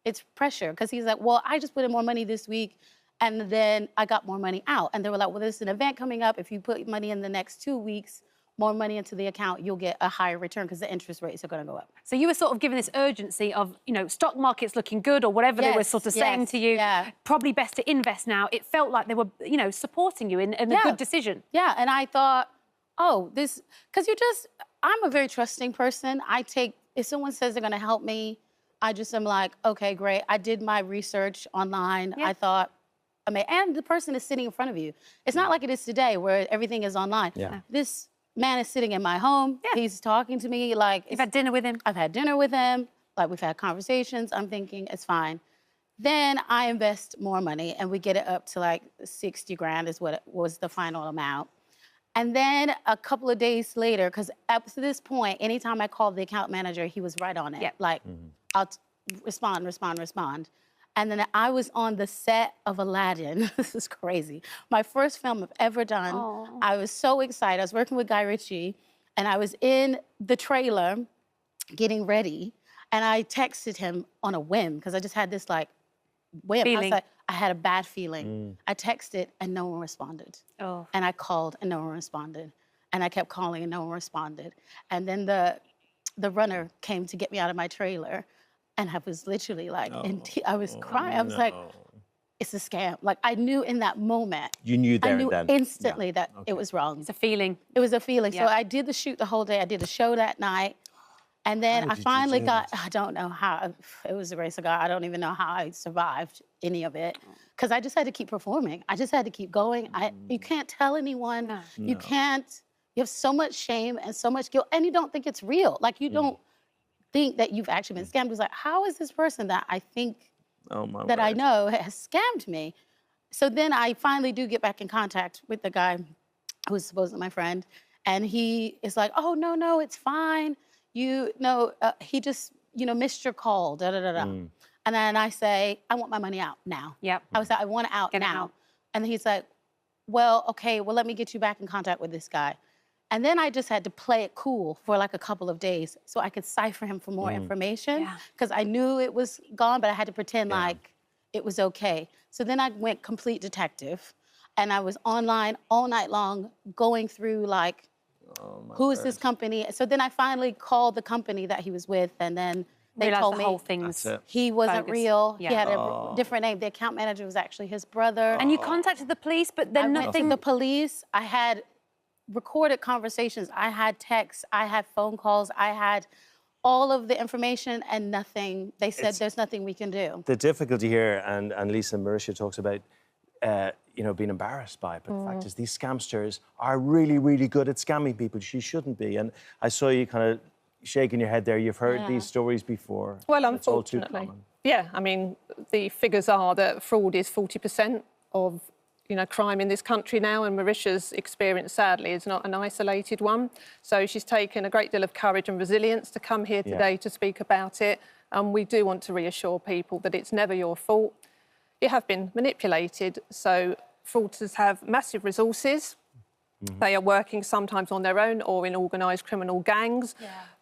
it's pressure because he's like, well, I just put in more money this week and then I got more money out. And they were like, well, there's an event coming up. If you put money in the next 2 weeks, more money into the account, you'll get a higher return because the interest rates are going to go up. So you were sort of given this urgency of, you know, stock market's looking good or whatever they were sort of saying to you. Yeah. Probably best to invest now. It felt like they were, you know, supporting you in a good decision. Yeah, and I thought, oh, this, because I'm a very trusting person. If someone says they're going to help me, I just am like, okay, great. I did my research online. Yeah. I thought, and the person is sitting in front of you. It's not like it is today where everything is online. Yeah. This man is sitting in my home. Yeah. He's talking to me like... You've had dinner with him? I've had dinner with him. Like, we've had conversations. I'm thinking, it's fine. Then I invest more money, and we get it up to, like, 60 grand is what it was the final amount. And then a couple of days later, because up to this point, anytime I called the account manager, he was right on it. Yep. Like, I'll respond. And then I was on the set of Aladdin. This is crazy. My first film I've ever done. Aww. I was so excited. I was working with Guy Ritchie, and I was in the trailer getting ready, and I texted him on a whim, because I just had this, like, whim. I was like, I had a bad feeling. I texted, and no one responded. Oh. And I called, and no one responded. And I kept calling, and no one responded. And then the runner came to get me out of my trailer. And I was literally like, I was crying. I was like, it's a scam. Like, I knew in that moment. You knew there and then? I knew instantly that it was wrong. It's a feeling. It was a feeling. Yeah. So I did the shoot the whole day. I did a show that night. And then I finally got, I don't know how, it was the grace of God. I don't even know how I survived any of it. Because I just had to keep performing. I just had to keep going. You can't tell anyone. No. You can't. You have so much shame and so much guilt. And you don't think it's real. Like, you don't think that you've actually been scammed. It was like, how is this person that I think I know has scammed me? So then I finally do get back in contact with the guy who's supposedly my friend, and he is like, oh, no, it's fine. He just, missed your call, da-da-da-da. And then I say, I want my money out now. Yep. I was like, I want it out now. And he's like, well, okay, let me get you back in contact with this guy. And then I just had to play it cool for like a couple of days so I could cipher him for more information, because I knew it was gone, but I had to pretend like it was okay. So then I went complete detective, and I was online all night long going through like, who is this company? So then I finally called the company that he was with, and then They Realised told the me whole thing's he wasn't bogus. real. Yeah. He had a different name. The account manager was actually his brother. And you contacted the police, but then I went to the police. I had recorded conversations. I had texts. I had phone calls. I had all of the information and nothing. They said there's nothing we can do. The difficulty here, and Lisa and Marisha talks about, you know, being embarrassed by it. But the fact is, these scamsters are really, really good at scamming people. She shouldn't be. And I saw you kind of shaking your head there. You've heard these stories before. Well, It's all too unfortunately. common. Yeah, I mean, the figures are that fraud is 40% of, you know, crime in this country now, and Marisha's experience, sadly, is not an isolated one. So she's taken a great deal of courage and resilience to come here today to speak about it. And we do want to reassure people that it's never your fault. You have been manipulated, so fraudsters have massive resources. They are working sometimes on their own or in organised criminal gangs,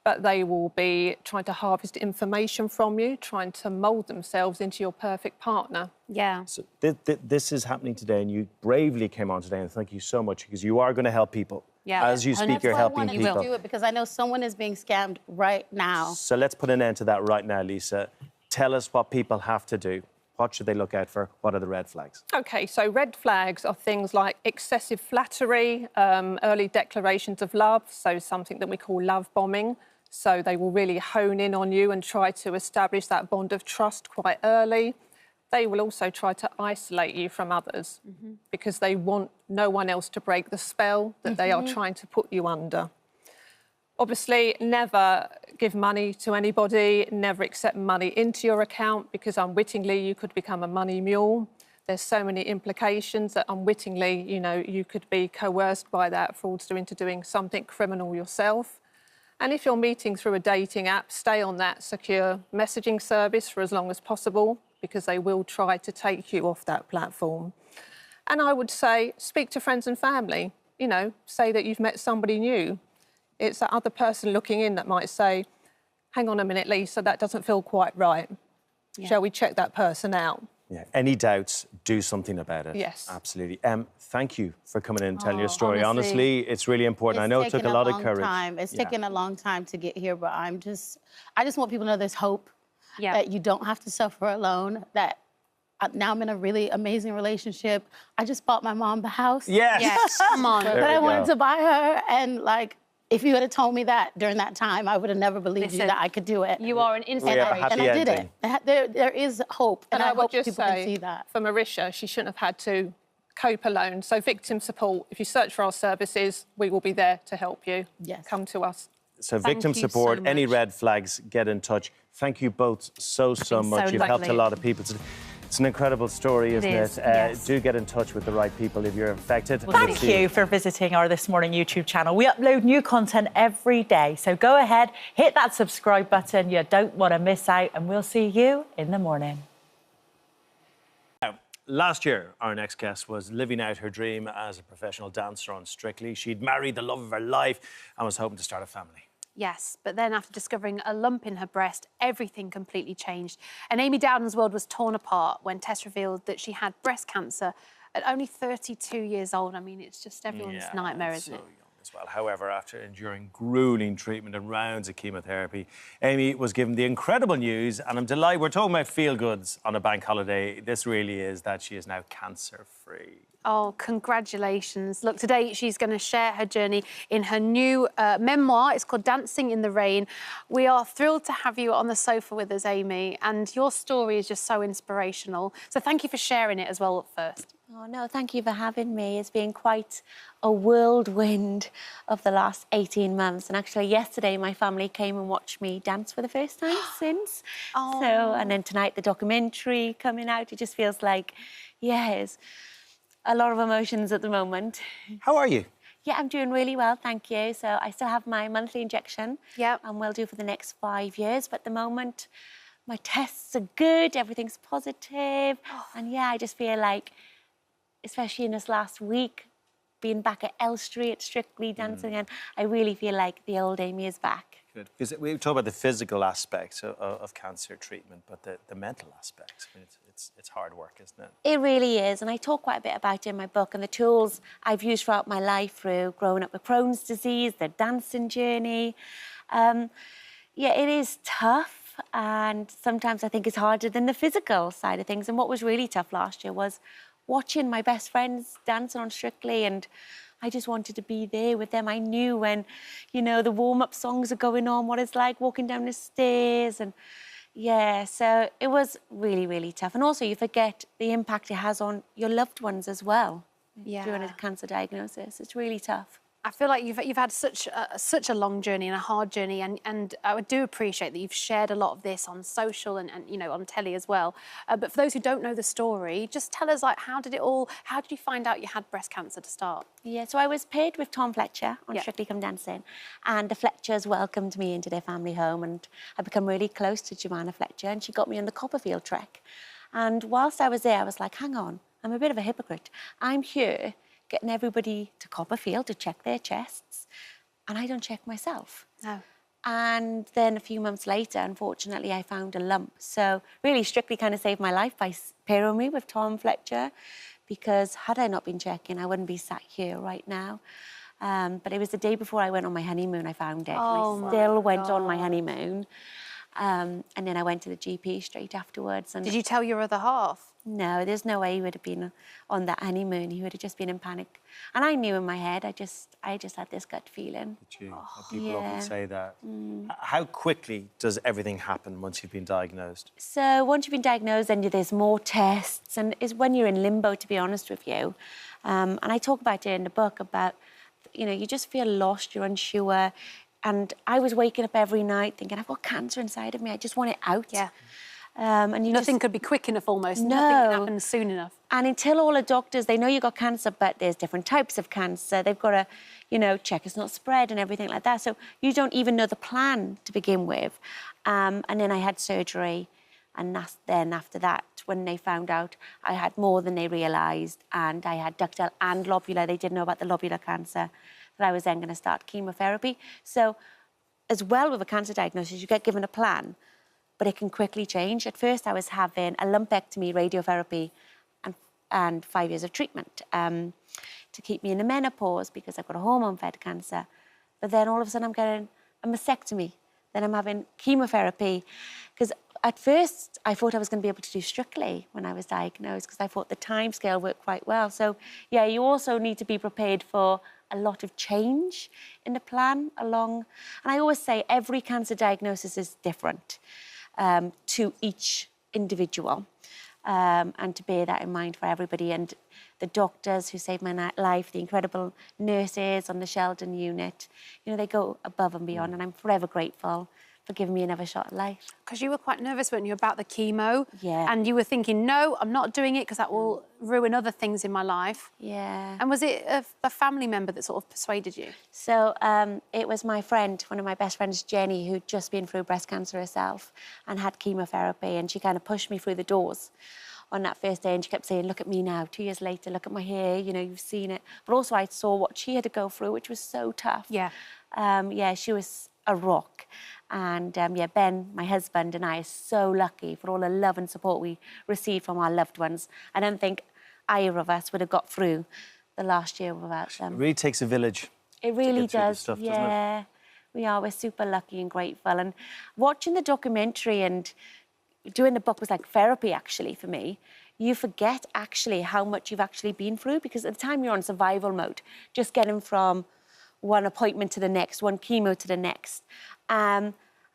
but they will be trying to harvest information from you, trying to mould themselves into your perfect partner. Yeah. So this is happening today, and you bravely came on today, and thank you so much, because you are going to help people. Yeah. As you speak, you're helping I wanted people. to do it because I know someone is being scammed right now. So let's put an end to that right now, Lisa. Tell us what people have to do. What should they look out for? What are the red flags? OK, so red flags are things like excessive flattery, early declarations of love, so something that we call love bombing. So they will really hone in on you and try to establish that bond of trust quite early. They will also try to isolate you from others because they want no one else to break the spell that they are trying to put you under. Obviously, never give money to anybody, never accept money into your account because unwittingly you could become a money mule. There's so many implications that unwittingly, you know, you could be coerced by that fraudster into doing something criminal yourself. And if you're meeting through a dating app, stay on that secure messaging service for as long as possible because they will try to take you off that platform. And I would say, speak to friends and family. You know, say that you've met somebody new. It's that other person looking in that might say, hang on a minute, Lisa, that doesn't feel quite right. Yeah. Shall we check that person out? Yeah. Any doubts, do something about it. Yes. Absolutely. Thank you for coming in and telling your story. Honestly, it's really important. I know it took a lot of courage. It's taken a long time to get here, but I just want people to know there's hope. Yeah. That you don't have to suffer alone. That now I'm in a really amazing relationship. I just bought my mom the house. Yes. Yes. Come on. That I wanted to buy her, and like, if you had told me that during that time, I would have never believed you that I could do it. You are an inspiration. And I did it. There is hope, and I hope just people can see that. For Marisha, she shouldn't have had to cope alone. So victim support, if you search for our services, we will be there to help you. Yes. Come to us. So victim support, any red flags, get in touch. Thank you both so much. You've helped a lot of people. It's an incredible story, isn't it? Yes. Do get in touch with the right people if you're affected. Thank you for visiting our This Morning YouTube channel. We upload new content every day, so go ahead, hit that subscribe button. You don't want to miss out, and we'll see you in the morning. Last year, our next guest was living out her dream as a professional dancer on Strictly. She'd married the love of her life and was hoping to start a family. Yes, but then after discovering a lump in her breast, everything completely changed. And Amy Dowden's world was torn apart when Tess revealed that she had breast cancer at only 32 years old. I mean, it's just everyone's nightmare, isn't it? Young as well. However, after enduring grueling treatment and rounds of chemotherapy, Amy was given the incredible news, and I'm delighted. We're talking about feel-goods on a bank holiday. This really is that she is now cancer-free. Oh, congratulations. Look, today she's going to share her journey in her new memoir. It's called Dancing in the Rain. We are thrilled to have you on the sofa with us, Amy, and your story is just so inspirational. So thank you for sharing it as well first. Oh, no, thank you for having me. It's been quite a whirlwind of the last 18 months. And actually yesterday, my family came and watched me dance for the first time since. Oh. So, and then tonight, the documentary coming out. It just feels like, it's a lot of emotions at the moment. How are you? Yeah, I'm doing really well, thank you. So I still have my monthly injection. Yep. And will do for the next 5 years. But at the moment, my tests are good, everything's positive. And yeah, I just feel like, especially in this last week, being back at Elstree at Strictly dancing, and I really feel like the old Amy is back. Good. Because we talk about the physical aspects of cancer treatment, but the mental aspects, I mean, it's hard work, isn't it? It really is, and I talk quite a bit about it in my book and the tools I've used throughout my life through growing up with Crohn's disease, the dancing journey. Yeah, it is tough. and sometimes I think it's harder than the physical side of things. And what was really tough last year was watching my best friends dancing on Strictly, and I just wanted to be there with them. I knew when, you know, the warm-up songs are going on, what it's like walking down the stairs. And yeah, so it was really, really tough. And also you forget the impact it has on your loved ones as well during a cancer diagnosis. It's really tough. I feel like you've had such a long journey and a hard journey, and I do appreciate that you've shared a lot of this on social and you know, on telly as well. But for those who don't know the story, just tell us, like, how did you find out you had breast cancer to start? Yeah, so I was paired with Tom Fletcher on Strictly Come Dancing, and the Fletchers welcomed me into their family home, and I become really close to Joanna Fletcher, and she got me on the Copperfield trek. And whilst I was there, I was like, hang on, I'm a bit of a hypocrite. I'm here getting everybody to Copperfield to check their chests, and I don't check myself. No. And then a few months later, unfortunately, I found a lump. So really, Strictly kind of saved my life by pairing me with Tom Fletcher, because had I not been checking, I wouldn't be sat here right now. But it was the day before I went on my honeymoon I found it. Oh, and I still went on my honeymoon. And then I went to the GP straight afterwards. And did you tell your other half? No, there's no way he would have been on that honeymoon. He would have just been in panic. And I knew in my head, I just had this gut feeling. People often say that. How quickly does everything happen once you've been diagnosed? So once you've been diagnosed, then there's more tests, and it's when you're in limbo, to be honest with you. And I talk about it in the book about, you know, you just feel lost, you're unsure. And I was waking up every night thinking, I've got cancer inside of me, I just want it out. Yeah. And nothing could be quick enough almost. No. Nothing can happen soon enough. And until all the doctors, they know you've got cancer, but there's different types of cancer. They've got to, you know, check it's not spread and everything like that. So you don't even know the plan to begin with. And then I had surgery. And then after that, when they found out, I had more than they realised. And I had ductal and lobular. They didn't know about the lobular cancer. That I was then going to start chemotherapy. So as well with a cancer diagnosis, you get given a plan, but it can quickly change. At first, I was having a lumpectomy, radiotherapy, and 5 years of treatment to keep me in the menopause because I've got a hormone-fed cancer. But then all of a sudden, I'm getting a mastectomy. Then I'm having chemotherapy. Because at first, I thought I was going to be able to do Strictly when I was diagnosed because I thought the timescale worked quite well. So, yeah, you also need to be prepared for a lot of change in the plan along. And I always say every cancer diagnosis is different to each individual. And to bear that in mind for everybody. And the doctors who saved my life, the incredible nurses on the Sheldon unit, you know, they go above and beyond, and I'm forever grateful for giving me another shot at life. Because you were quite nervous, weren't you, about the chemo? Yeah. And you were thinking, no, I'm not doing it because that will ruin other things in my life. Yeah. And was it a family member that sort of persuaded you? So it was my friend, one of my best friends, Jenny, who'd just been through breast cancer herself and had chemotherapy, and she kind of pushed me through the doors on that first day, and she kept saying, look at me now, 2 years later, look at my hair, you know, you've seen it. But also I saw what she had to go through, which was so tough. Yeah. Yeah, she was a rock. And yeah, Ben, my husband, and I are so lucky for all the love and support we received from our loved ones. I don't think either of us would have got through the last year without them. It really takes a village. It really to get through this does, stuff, yeah. Doesn't it? We're super lucky and grateful. And watching the documentary and doing the book was like therapy, actually, for me. You forget, actually, how much you've actually been through, because at the time you're on survival mode, just getting from one appointment to the next, one chemo to the next. And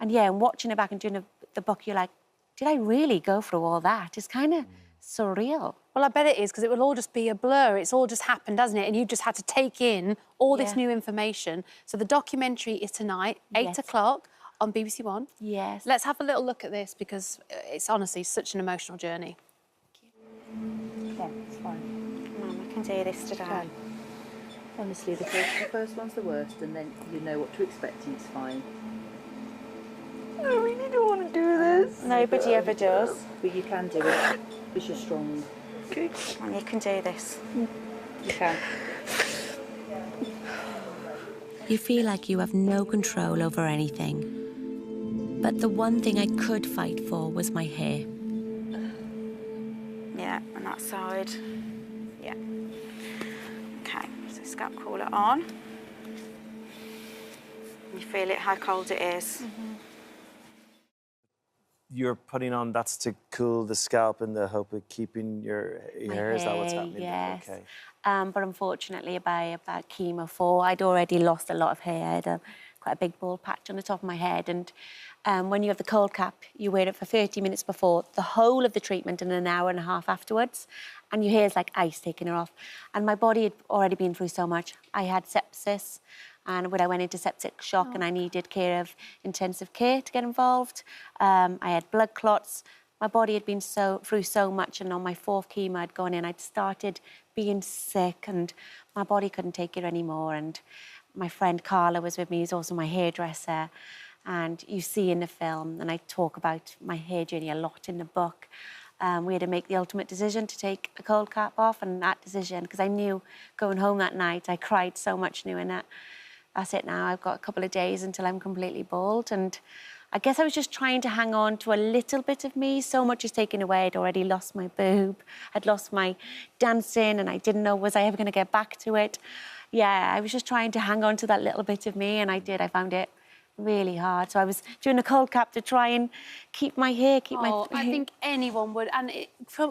yeah, and watching it back and doing the book, you're like, did I really go through all that? It's kind of surreal. Well, I bet it is, because it will all just be a blur. It's all just happened, doesn't it? And you just had to take in all this new information. So the documentary is tonight, 8 o'clock on BBC One. Yes. Let's have a little look at this, because it's honestly such an emotional journey. Yeah, it's fine. Mum, I can do this today. Honestly, the first one's the worst, and then you know what to expect, and it's fine. I really don't want to do this. Nobody ever does. But you can do it, because you're strong. Good. And you can do this. You can. You feel like you have no control over anything. But the one thing I could fight for was my hair. Yeah, and that side. Yeah. Okay, so scalp cooler on. You feel it, how cold it is. you're putting on, that's to cool the scalp in the hope of keeping your hair? Is that what's happening? Yes. Okay. But unfortunately, by about chemo 4, I'd already lost a lot of hair. I had quite a big bald patch on the top of my head. And when you have the cold cap, you wear it for 30 minutes before, the whole of the treatment, and an hour and a half afterwards. And your hair's like ice taking it off. And my body had already been through so much. I had sepsis. And when I went into septic shock and I needed care of intensive care to get involved, I had blood clots. My body had been through so much, and on my 4th chemo I'd gone in, I'd started being sick and my body couldn't take it anymore. And my friend Carla was with me, who's also my hairdresser. And you see in the film, and I talk about my hair journey a lot in the book, we had to make the ultimate decision to take the cold cap off, and that decision, because I knew going home that night, I cried so much knowing that that's it now. I've got a couple of days until I'm completely bald. And I guess I was just trying to hang on to a little bit of me. So much is taken away. I'd already lost my boob. I'd lost my dancing, and I didn't know, was I ever going to get back to it? Yeah, I was just trying to hang on to that little bit of me, and I did. I found it really hard. So I was doing a cold cap to try and keep my hair, I think anyone would, and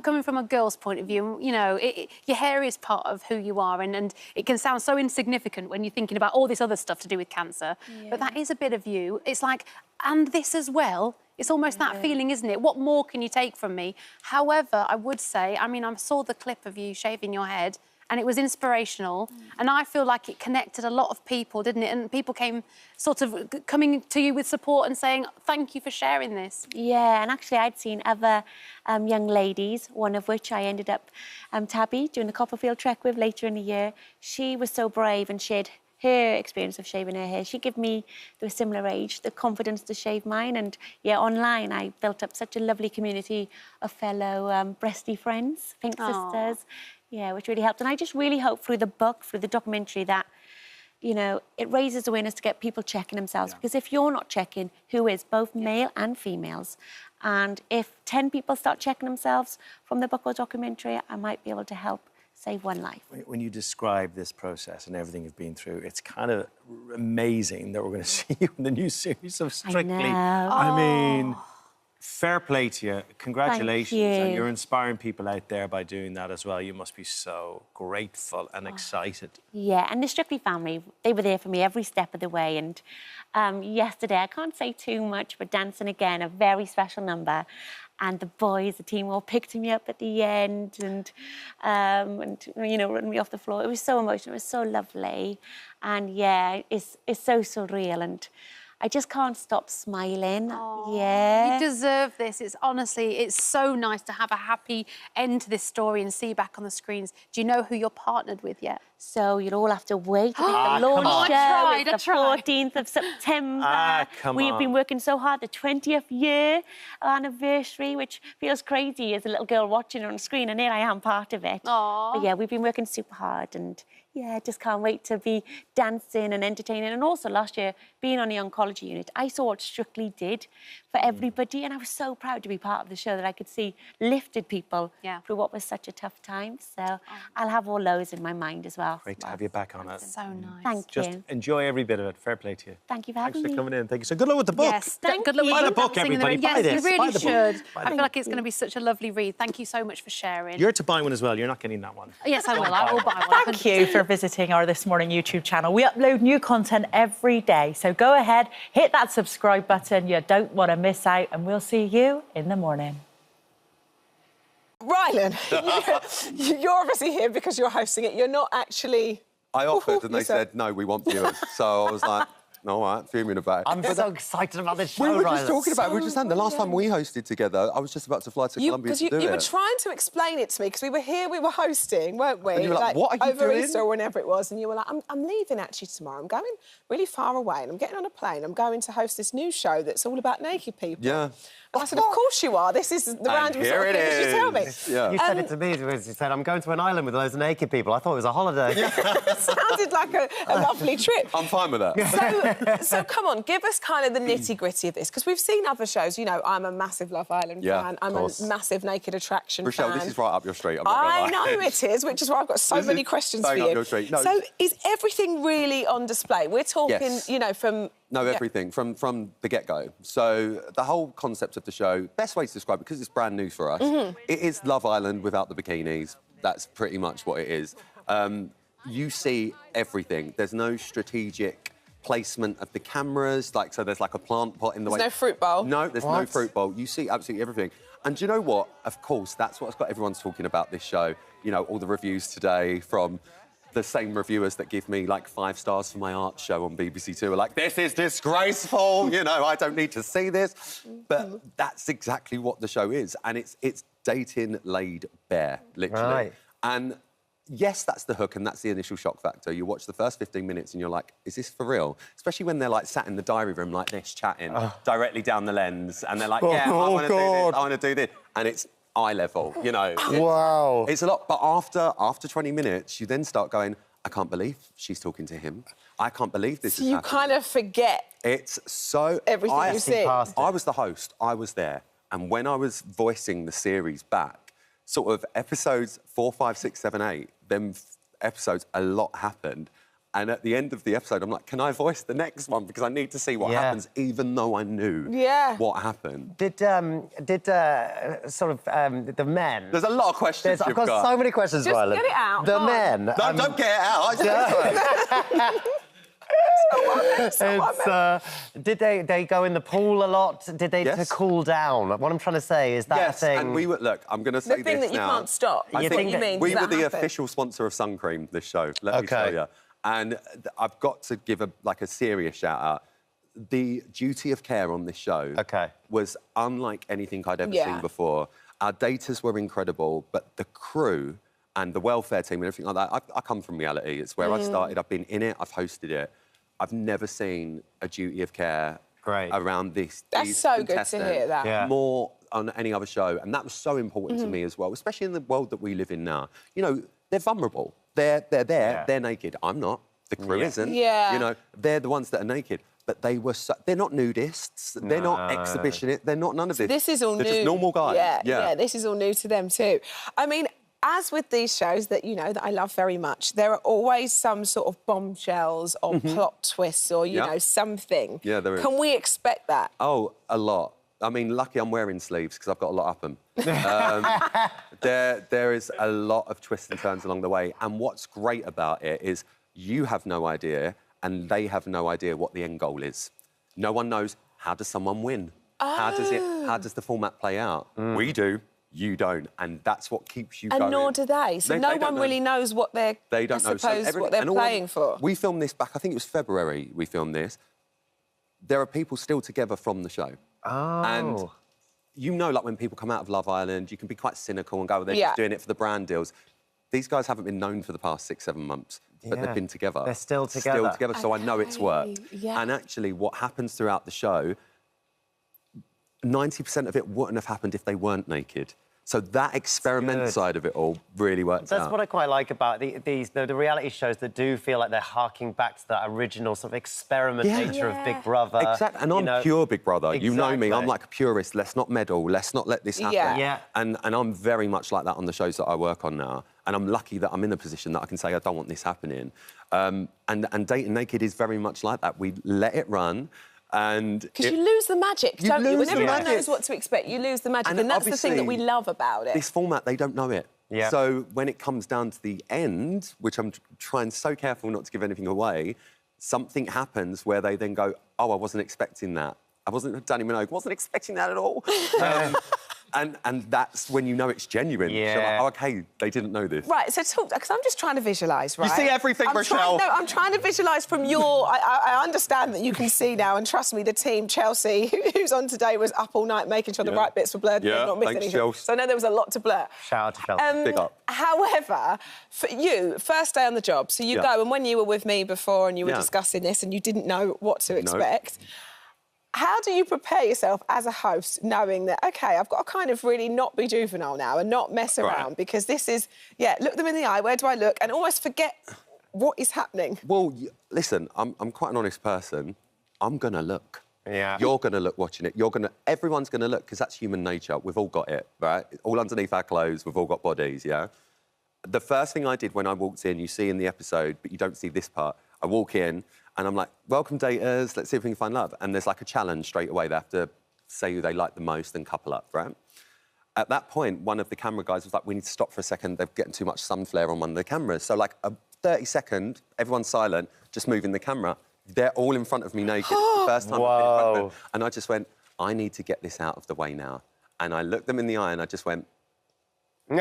coming from a girl's point of view, you know, your hair is part of who you are, and it can sound so insignificant when you're thinking about all this other stuff to do with cancer, but that is a bit of you. It's like, and this as well. It's almost that feeling, isn't it? What more can you take from me? However, I would say, I mean, I saw the clip of you shaving your head, and it was inspirational. And I feel like it connected a lot of people, didn't it? And people came sort of coming to you with support and saying, thank you for sharing this. Yeah, and actually I'd seen other young ladies, one of which I ended up, Tabby, doing the Copperfield trek with later in the year. She was so brave and shared her experience of shaving her hair. She gave me, they were similar age, the confidence to shave mine. And yeah, online I built up such a lovely community of fellow breasty friends, Pink Sisters. Yeah, which really helped. And I just really hope through the book, through the documentary, that, you know, it raises awareness to get people checking themselves. Because if you're not checking, who is? Both male and females. And if 10 people start checking themselves from the book or documentary, I might be able to help save one life. When you describe this process and everything you've been through, it's kind of amazing that we're going to see you in the new series of Strictly. I know. I mean, fair play to you. Congratulations. Thank you. And you're inspiring people out there by doing that as well. You must be so grateful and excited. Yeah, and the Strictly family, they were there for me every step of the way. And yesterday, I can't say too much, but dancing again, a very special number. And the boys, the team, all picked me up at the end and you know, running me off the floor. It was so emotional. It was so lovely. And yeah, it's so surreal. And I just can't stop smiling. Yeah. You deserve this. It's honestly, it's so nice to have a happy end to this story and see you back on the screens. Do you know who you're partnered with yet? So you'll all have to wait. The launch show is the 14th of September. We've been working so hard, the 20th year anniversary, which feels crazy as a little girl watching it on the screen, and here I am part of it. But yeah, we've been working super hard, and yeah, just can't wait to be dancing and entertaining. And also last year, being on the oncology unit, I saw what Strictly did for everybody, and I was so proud to be part of the show that I could see lifted people through what was such a tough time. So I'll have all those in my mind as well. Great to have you back on it. So nice. Thank you. Just enjoy every bit of it. Fair play to you. Thank you for having me. Thanks for coming in. Thank you. So good luck with the book. Yes, good luck with Buy the book, everybody. Buy this. Yes, you really Buy the should. book. I feel like it's going to be such a lovely read. Thank you so much for sharing. You're to buy one as well. You're not getting that one. Yes, I will. I will buy one. Thank you for visiting our This Morning YouTube channel. We upload new content every day, so go ahead, hit that subscribe button. You don't want to miss out, and we'll see you in the morning. Rylan, you're obviously here because you're hosting it. You're not actually... I offered and they said, no, we want viewers. So I was like, no, all right, fuming about it. I'm so excited about this show, We were Rylan. just talking about it. We were just saying, the last time we hosted together, I was just about to fly to Colombia to do it. You were trying to explain it to me because we were here, we were hosting, weren't we? And you were like, what are you over doing? Easter or whenever it was, and you were like, I'm leaving actually tomorrow. I'm going really far away and I'm getting on a plane. I'm going to host this new show that's all about naked people. Yeah. And I said, of course you are. This is the random sort of thing that you tell me. You said it to me. You said, I'm going to an island with loads of naked people. I thought it was a holiday. It sounded like a lovely trip. I'm fine with that. So come on, give us kind of the nitty-gritty of this, because we've seen other shows. You know, I'm a massive Love Island fan. I'm a massive Naked Attraction Rochelle, fan. this is right up your street. I'm not gonna lie. I know it is, which is why I've got so many questions for bang up you. your street. No, so is everything really on display? We're talking, Yes. you know, from... No, everything, from the get-go. So the whole concept of the show, best way to describe it, because it's brand new for us, it is Love Island without the bikinis. That's pretty much what it is. You see everything. There's no strategic placement of the cameras, like, so there's like a plant pot in the way. There's no fruit bowl? No, there's no fruit bowl. You see absolutely everything. And do you know what? Of course, that's what's got everyone's talking about this show. You know, all the reviews today from the same reviewers that give me, like, 5 stars for my art show on BBC Two are like, this is disgraceful, you know, I don't need to see this. But that's exactly what the show is. And it's dating laid bare, literally. Right. And yes, that's the hook and that's the initial shock factor. You watch the first 15 minutes and you're like, is this for real? Especially when they're, like, sat in the diary room like this, chatting directly down the lens. And they're like, yeah, I want to do this, I want to do this. And it's eye level, you know. Wow. It's a lot. But after 20 minutes, you then start going, I can't believe she's talking to him. I can't believe this is happening. You kind of forget... It's so... Everything you see. I was the host. I was there. And when I was voicing the series back, sort of episodes 4, 5, 6, 7, 8, them episodes, a lot happened. And at the end of the episode, I'm like, can I voice the next one? Because I need to see what happens, even though I knew what happened. Did sort of the men... There's a lot of questions I've got so many questions, Just Rylan. get it out. The men... No, don't get it out. Did they go in the pool a lot? Did they to cool down? What I'm trying to say is that thing... and we were... Look, I'm going to say this now. The thing that you can't stop. I You think think you mean, we does were that the happen? official sponsor of sun cream, this show, let me tell you. And I've got to give a serious shout-out. The duty of care on this show was unlike anything I'd ever seen before. Our daters were incredible, but the crew and the welfare team and everything like that, I come from reality. It's where I started. I've been in it. I've hosted it. I've never seen a duty of care around this. That's so good to hear that. More on any other show. And that was so important to me as well, especially in the world that we live in now. You know, they're vulnerable. They're there, they're naked. I'm not. The crew isn't. Yeah. You know, they're the ones that are naked. But they were they're not nudists. They're not exhibitionists. They're not none of this. This is all new. They're just normal guys. Yeah, this is all new to them too. I mean, as with these shows that, you know, that I love very much, there are always some sort of bombshells or plot twists or, you know, something. Yeah, there is. Can we expect that? Oh, a lot. I mean, lucky I'm wearing sleeves because I've got a lot up them. There is a lot of twists and turns along the way. And what's great about it is you have no idea and they have no idea what the end goal is. No one knows, how does someone win? How does the format play out? We do, you don't. And that's what keeps you going. And nor do they. So no one really knows what they're, they don't know. what they're playing for. We filmed this back, I think it was February we filmed this. There are people still together from the show. Oh. And you know, like when people come out of Love Island, you can be quite cynical and go, well, they're just doing it for the brand deals. These guys haven't been known for the past 6, 7 months, but they've been together. They're still together. So I know it's worked. And actually, what happens throughout the show, 90% of it wouldn't have happened if they weren't naked. So that experiment side of it all really works out. That's what I quite like about the reality shows that do feel like they're harking back to that original sort of experiment nature of Big Brother. Exactly, and I'm pure Big Brother. You know me, I'm like a purist. Let's not meddle, let's not let this happen. And I'm very much like that on the shows that I work on now. And I'm lucky that I'm in a position that I can say, I don't want this happening. And Dating Naked is very much like that. We let it run. Because you lose the magic, don't you? When everyone knows what to expect, you lose the magic. And that's the thing that we love about it. This format, they don't know it. So when it comes down to the end, which I'm trying so careful not to give anything away, something happens where they then go, oh, I wasn't expecting that. Danny Minogue wasn't expecting that at all. And that's when you know it's genuine. Yeah. So like, oh, OK, they didn't know this. Right, so talk, because I'm just trying to visualise, right? You see everything, Rochelle. I'm trying to visualise from your... I understand that you can see now, and trust me, the team, Chelsea, who's on today, was up all night making sure the right bits were blurred. Yeah, not missed thanks, anything. Chelsea. So I know there was a lot to blur. Shout out to Chelsea. Big up. However, for you, first day on the job, so you go, and when you were with me before and you were discussing this and you didn't know what to expect... How do you prepare yourself as a host, knowing that, OK, I've got to kind of really not be juvenile now and not mess around because this is, look them in the eye, where do I look? And almost forget what is happening? Well, listen, I'm quite an honest person. I'm going to look. Yeah. You're going to look watching it. Everyone's going to look, because that's human nature. We've all got it, right? All underneath our clothes, we've all got bodies, yeah? The first thing I did when I walked in, you see in the episode, but you don't see this part, I walk in and I'm like, welcome daters, let's see if we can find love. And there's like a challenge straight away. They have to say who they like the most and couple up, right? At that point, one of the camera guys was like, we need to stop for a second. They're getting too much sun flare on one of the cameras. So like a 30-second, everyone's silent, just moving the camera. They're all in front of me naked. It's the first time I've been in front of them. And I just went, I need to get this out of the way now. And I looked them in the eye and I just went... and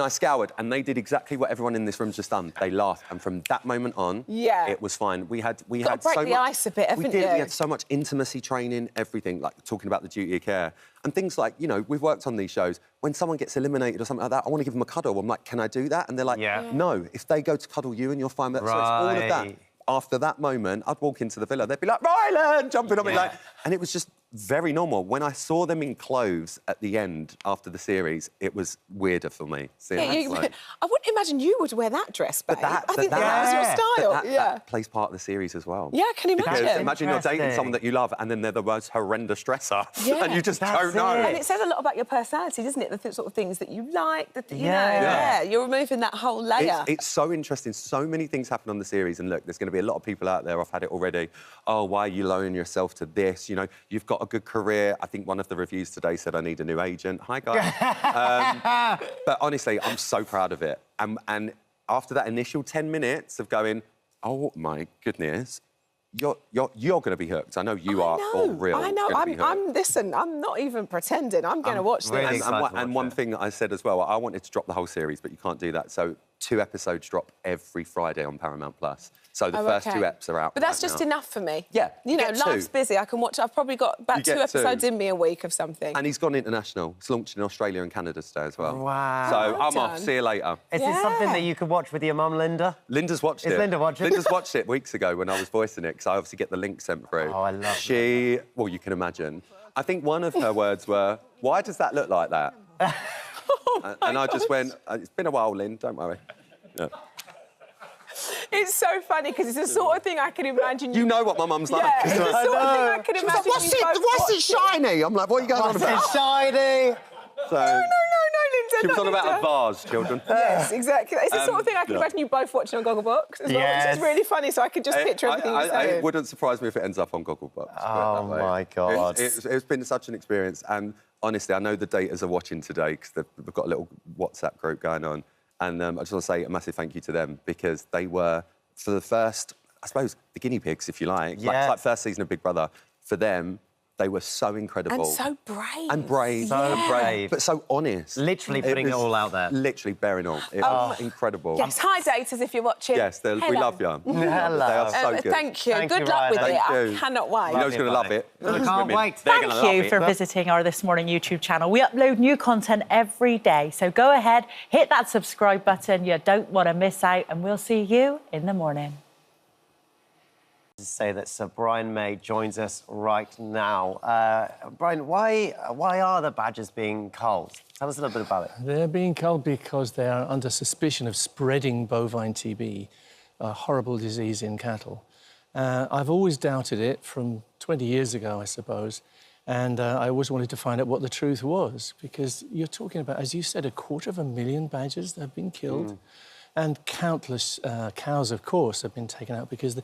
I scoured, and they did exactly what everyone in this room's just done. They laughed, and from that moment on, it was fine. We had break so the much, ice a bit, haven't you? We had so much intimacy training, everything, like talking about the duty of care. And things like, you know, we've worked on these shows. When someone gets eliminated or something like that, I want to give them a cuddle. I'm like, can I do that? And they're like, no. If they go to cuddle you and you're fine with that. So it's all of that. After that moment, I'd walk into the villa, they'd be like, Rylan, jumping on me, like... And it was just very normal. When I saw them in clothes at the end, after the series, it was weirder for me. I wouldn't imagine you would wear that dress, babe. I think that was your style. That plays part of the series as well. Yeah, I can imagine. Because imagine you're dating someone that you love and then they're the most horrendous dresser and you just don't know. And it says a lot about your personality, doesn't it? The sort of things that you like, you know. You're removing that whole layer. It's so interesting. So many things happen on the series. And look, there's going to be a lot of people out there, I've had it already. Oh, why are you lowering yourself to this? You know, you've got a good career. I think one of the reviews today said I need a new agent. Hi, guys. But honestly, I'm so proud of it. And after that initial 10 minutes of going, oh, my goodness, you're going to be hooked. I know you are all real. I know. Listen, I'm not even pretending. I'm going to watch this. And one thing that I said as well, I wanted to drop the whole series, but you can't do that. So 2 episodes drop every Friday on Paramount+. So the first 2 eps are out. But that's just enough for me. Yeah. You know, life's busy. I can watch... I've probably got about 2 episodes in me a week of something. And he's gone international. It's launched in Australia and Canada today as well. Wow. So I'm off. See you later. Is this something that you could watch with your mum, Linda? Linda's watched it. Is Linda watching? Linda's watched it weeks ago when I was voicing it, because I obviously get the link sent through. Oh, I love it. Well, you can imagine. I think one of her words were, why does that look like that? And I just went, it's been a while, Lynn, don't worry. Yeah. It's so funny because it's the sort of thing I can imagine. You know what my mum's like. Yeah, it's the sort of thing I can imagine. Like, what's it shiny? I'm like, what are you going on about? What's it shiny? So, no, Linda. She was on about a vase, children. Yes, exactly. It's the sort of thing I can imagine you both watching on Gogglebox as well, which is really funny, so I could just picture everything you're saying. It wouldn't surprise me if it ends up on Gogglebox. Oh, my God. It's been such an experience, and honestly, I know the daters are watching today because we've got a little WhatsApp group going on, and I just want to say a massive thank you to them because they were, for the first, I suppose, the guinea pigs, if you like. Yeah. Like, it's like first season of Big Brother. For them, they were so incredible. And so brave. And brave. So brave. But so honest. Literally putting it all out there. Literally bearing all. It was incredible. Yes, hi, daters, if you're watching. Yes, we love you. Hello. They are so good. Thank you. Good luck with it. I cannot wait. You know who's going to love it? I can't wait. Thank you for visiting our This Morning YouTube channel. We upload new content every day, so go ahead, hit that subscribe button. You don't want to miss out, and we'll see you in the morning. To say that Sir Brian May joins us right now. Brian, why are the badgers being culled? Tell us a little bit about it. They're being culled because they are under suspicion of spreading bovine TB, a horrible disease in cattle. I've always doubted it from 20 years ago, I suppose, and I always wanted to find out what the truth was, because you're talking about, as you said, 250,000 badgers that have been killed. And countless cows, of course, have been taken out because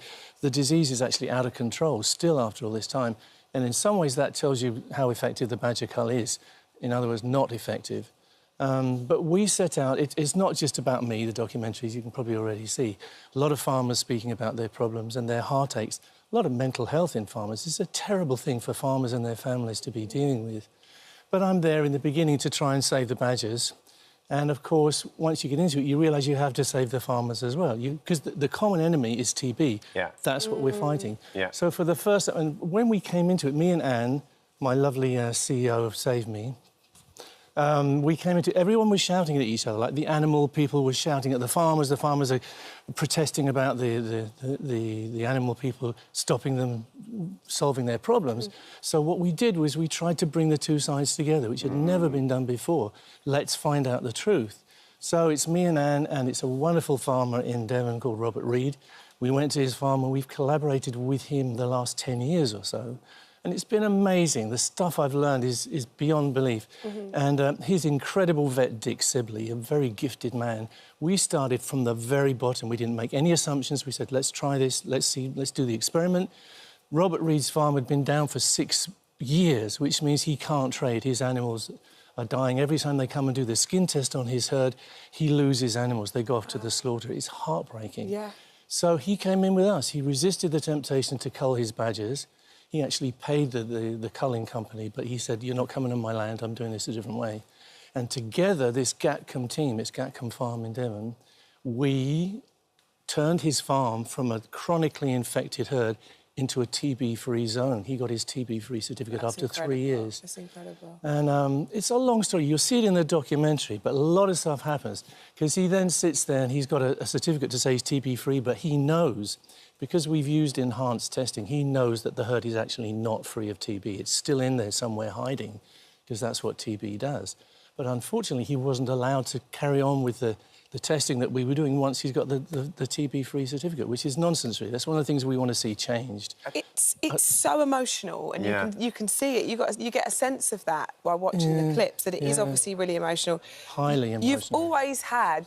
the disease is actually out of control still after all this time. And in some ways, that tells you how effective the badger cull is. In other words, not effective. But we set out, it's not just about me, the documentaries, you can probably already see. A lot of farmers speaking about their problems and their heartaches. A lot of mental health in farmers. It's a terrible thing for farmers and their families to be dealing with. But I'm there in the beginning to try and save the badgers. And, of course, once you get into it, you realise you have to save the farmers as well. Because the common enemy is TB. Yeah. That's what we're fighting. Yeah. So for the first... And when we came into it, me and Anne, my lovely CEO of Save Me, we came into... Everyone was shouting at each other, like the animal people were shouting at the farmers are protesting about the animal people, stopping them solving their problems. So what we did was we tried to bring the two sides together, which had never been done before. Let's find out the truth. So it's me and Anne, and it's a wonderful farmer in Devon called Robert Reed. We went to his farm and we've collaborated with him the last 10 years or so. And it's been amazing. The stuff I've learned is beyond belief. And his incredible vet, Dick Sibley, a very gifted man, we started from the very bottom. We didn't make any assumptions. We said, let's try this, let's do the experiment. Robert Reed's farm had been down for 6 years, which means he can't trade. His animals are dying. Every time they come and do the skin test on his herd, he loses animals. They go off to the slaughter. It's heartbreaking. Yeah. So he came in with us. He resisted the temptation to cull his badgers. He actually paid the culling company, but he said, you're not coming on my land, I'm doing this a different way. And together, this DAcampo team, it's DAcampo Farm in Devon, we turned his farm from a chronically infected herd into a TB-free zone. He got his TB-free certificate after 3 years. That's incredible. And it's a long story. You'll see it in the documentary, but a lot of stuff happens because he then sits there and he's got a certificate to say he's TB-free, but he knows, because we've used enhanced testing, he knows that the herd is actually not free of TB. It's still in there somewhere hiding, because that's what TB does. But unfortunately, he wasn't allowed to carry on with the testing that we were doing once he's got the TB-free certificate, which is nonsense, really. That's one of the things we want to see changed. It's so emotional, and you can see it. You get a sense of that by watching the clips, that it is obviously really emotional. Highly emotional. You've always had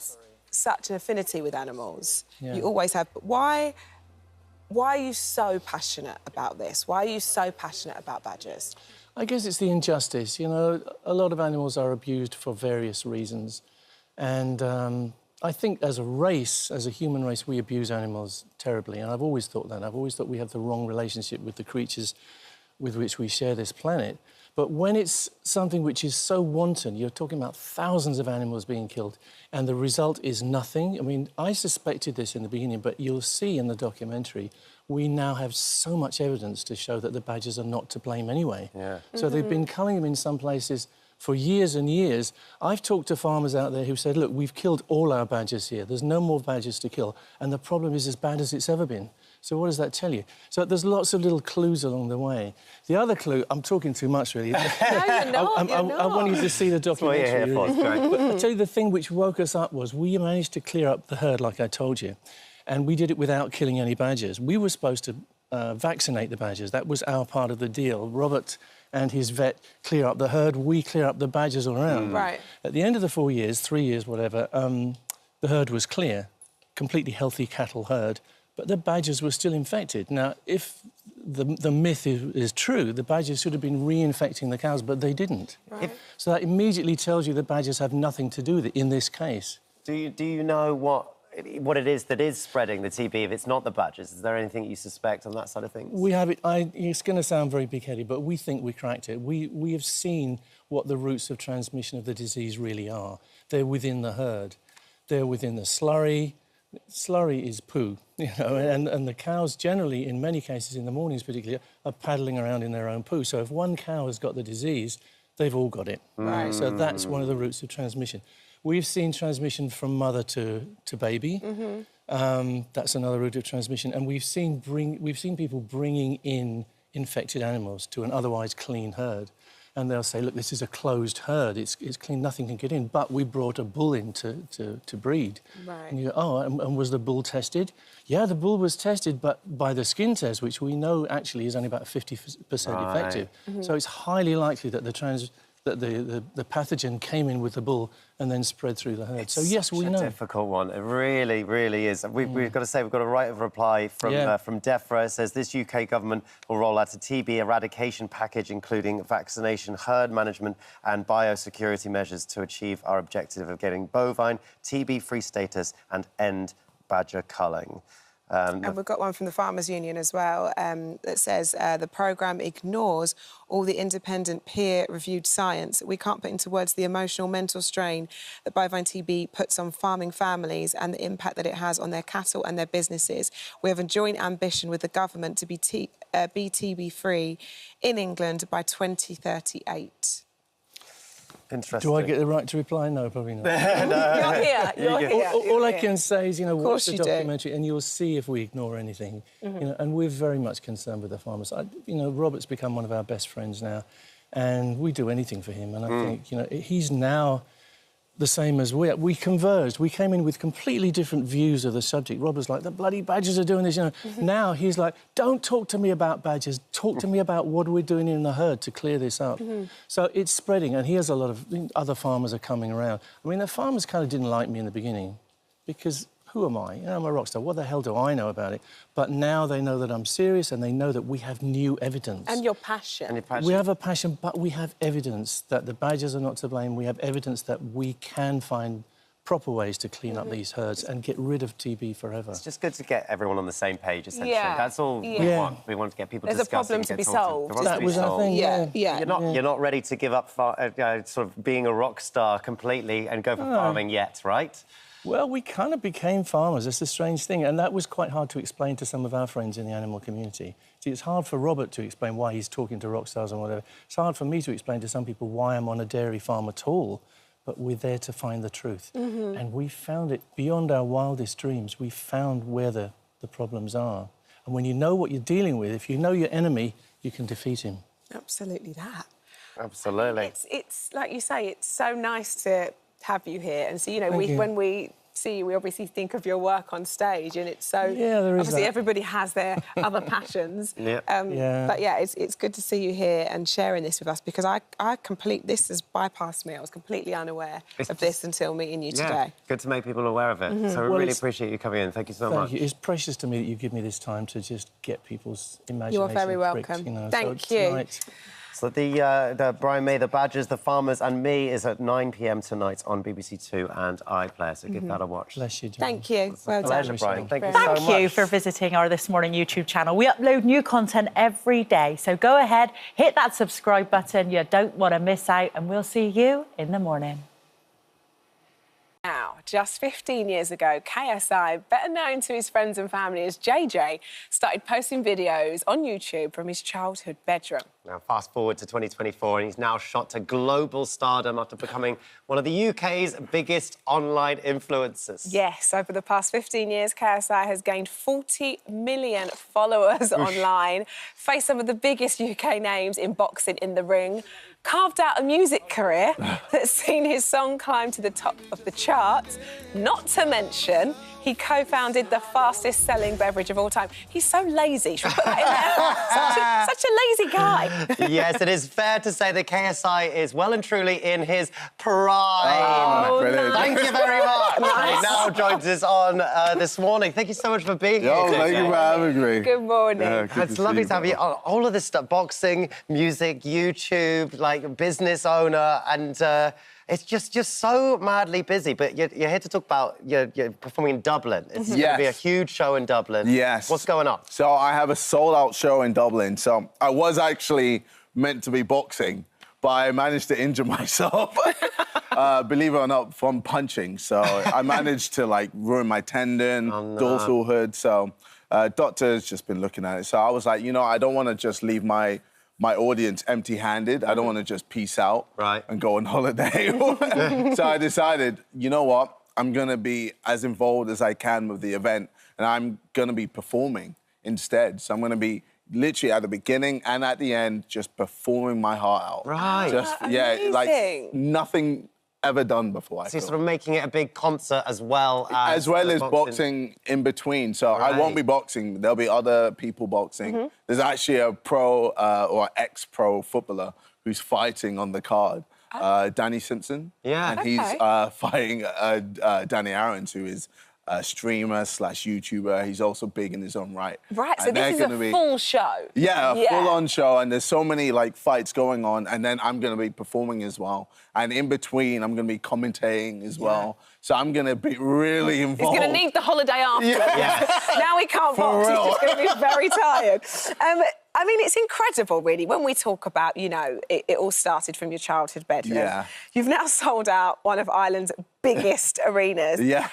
such an affinity with animals. Yeah. You always have. But why are you so passionate about this? Why are you so passionate about badgers? I guess it's the injustice. You know, a lot of animals are abused for various reasons. And I think as a race, as a human race, we abuse animals terribly. And I've always thought that. I've always thought we have the wrong relationship with the creatures with which we share this planet. But when it's something which is so wanton, you're talking about thousands of animals being killed, and the result is nothing. I mean, I suspected this in the beginning, but you'll see in the documentary, we now have so much evidence to show that the badgers are not to blame anyway. Yeah. So they've been culling them in some places for years and years. I've talked to farmers out there who said, look, we've killed all our badgers here. There's no more badgers to kill. And the problem is as bad as it's ever been. So what does that tell you? So there's lots of little clues along the way. The other clue, I'm talking too much, really. No, you're not. I want you to see the documentary. That's what you're here for. Great. But I'll tell you, the thing which woke us up was we managed to clear up the herd, like I told you. And we did it without killing any badgers. We were supposed to vaccinate the badgers. That was our part of the deal. Robert and his vet clear up the herd. We clear up the badgers all around. Right. At the end of the 4 years, 3 years, whatever, the herd was clear. Completely healthy cattle herd. But the badgers were still infected. Now, if the myth is true, the badgers should have been reinfecting the cows, but they didn't. Right. So that immediately tells you the badgers have nothing to do with it in this case. Do you know what it is that is spreading the TB if it's not the badgers? Is there anything you suspect on that side of things? We have it. It's going to sound very big-headed, but we think we cracked it. We have seen what the routes of transmission of the disease really are. They're within the herd. They're within the slurry. Slurry is poo, you know, and the cows generally, in many cases, in the mornings particularly, are paddling around in their own poo. So if one cow has got the disease, they've all got it. Right. So that's one of the routes of transmission. We've seen transmission from mother to baby. That's another route of transmission. And we've seen people bringing in infected animals to an otherwise clean herd. And they'll say, look, this is a closed herd. It's clean, nothing can get in. But we brought a bull in to breed. Right. And you go, oh, and was the bull tested? Yeah, the bull was tested, but by the skin test, which we know actually is only about 50% effective. So it's highly likely that the pathogen came in with the bull and then spread through the herd. It's so yes, we know. It's a difficult one. It really, really is. We've got to say we've got a right of reply from DEFRA. It says this UK government will roll out a TB eradication package, including vaccination, herd management, and biosecurity measures to achieve our objective of getting bovine TB-free status and end badger culling. And we've got one from the Farmers Union as well that says the programme ignores all the independent peer-reviewed science. We can't put into words the emotional, mental strain that bovine TB puts on farming families and the impact that it has on their cattle and their businesses. We have a joint ambition with the government to be TB-free in England by 2038. Interesting. Do I get the right to reply? No, probably not. You're here. You're here. All I can say is, you know, watch the documentary do. and you'll see if we ignore anything. You know, and we're very much concerned with the farmers. You know, Robert's become one of our best friends now, and we do anything for him. And I think, you know, he's now the same as we converged. We came in with completely different views of the subject. Rob was like, the bloody badgers are doing this, you know. Now he's like, don't talk to me about badgers. Talk to me about what we're doing in the herd to clear this up. So it's spreading, and here's a lot of other farmers are coming around. I mean, the farmers kind of didn't like me in the beginning because who am I? You know, I'm a rock star. What the hell do I know about it? But now they know that I'm serious, and they know that we have new evidence. And your passion. And your passion. We have a passion, but we have evidence that the badgers are not to blame. We have evidence that we can find proper ways to clean up these herds and get rid of TB forever. It's just good to get everyone on the same page, essentially. Yeah. That's all we want. We want to get people discussing. There's a problem to be solved. That was our thing, yeah. You're not ready to give up sort of being a rock star completely and go for farming yet, right? Well, we kind of became farmers. It's a strange thing, and that was quite hard to explain to some of our friends in the animal community. See, it's hard for Robert to explain why he's talking to rock stars and whatever. It's hard for me to explain to some people why I'm on a dairy farm at all, but we're there to find the truth. And we found it beyond our wildest dreams. We found where the problems are. And when you know what you're dealing with, if you know your enemy, you can defeat him. Absolutely that. Absolutely. It's like you say, it's so nice to have you here. And so, you know, when we see you, we obviously think of your work on stage, and it's so... Yeah, there is obviously, that. everybody has their other passions. But yeah, it's good to see you here and sharing this with us, because this has bypassed me. I was completely unaware of this until meeting you today. Good to make people aware of it. So we really appreciate you coming in. Thank you so much. Thank you. It's precious to me that you give me this time to just get people's imagination You're very pricked, welcome. you know. Thank so you. Tonight, So the Brian May, the Badgers, the Farmers and Me is at 9 p.m. tonight on BBC Two and iPlayer, so give that a watch. Bless you, John. Thank you. Well done. Pleasure, Brian. Thank you so much. Thank you for visiting our This Morning YouTube channel. We upload new content every day, so go ahead, hit that subscribe button. You don't want to miss out, and we'll see you in the morning. Now, just 15 years ago, KSI, better known to his friends and family as JJ, started posting videos on YouTube from his childhood bedroom. Now, fast forward to 2024, and he's now shot to global stardom after becoming one of the UK's biggest online influencers. Yes, over the past 15 years, KSI has gained 40 million followers online, faced some of the biggest UK names in boxing in the ring, carved out a music career that's seen his song climb to the top of the charts, not to mention he co-founded the fastest-selling beverage of all time. He's so lazy. Should we put that in there? such a lazy guy. Yes, it is fair to say that KSI is well and truly in his prime. Oh, nice. Thank you very much. He now joins us on This Morning. Thank you so much for being here. Thank you for having me. Good morning. It's lovely to have you. All of this stuff, boxing, music, YouTube, like business owner, and it's just so madly busy. But you're here to talk about you're performing in Dublin. It's going to be a huge show in Dublin. Yes. What's going on? So I have a sold-out show in Dublin. So I was actually meant to be boxing, but I managed to injure myself, believe it or not, from punching. So I managed to, like, ruin my tendon, dorsal hood. So doctor's just been looking at it. So I was like, you know, I don't want to just leave my audience empty-handed. I don't want to just peace out and go on holiday. So I decided, you know what? I'm going to be as involved as I can with the event, and I'm going to be performing instead. So I'm going to be literally at the beginning and at the end just performing my heart out. Right. Just, like nothing ever done before. So you're sort of making it a big concert as well as boxing in between. So I won't be boxing. There'll be other people boxing. There's actually a pro or ex-pro footballer who's fighting on the card, Danny Simpson. Yeah. And he's fighting Danny Aarons, who is a streamer / YouTuber. He's also big in his own right. Right, so this is a full show. Yeah, a full-on show, and there's so many, like, fights going on, and then I'm going to be performing as well. And in between, I'm going to be commentating as well. So I'm going to be really involved. He's going to need the holiday after. Now he can't box, he's just going to be very tired. I mean, it's incredible, really, when we talk about, you know, it all started from your childhood bedroom. Yeah. You've now sold out one of Ireland's biggest arenas. Yeah.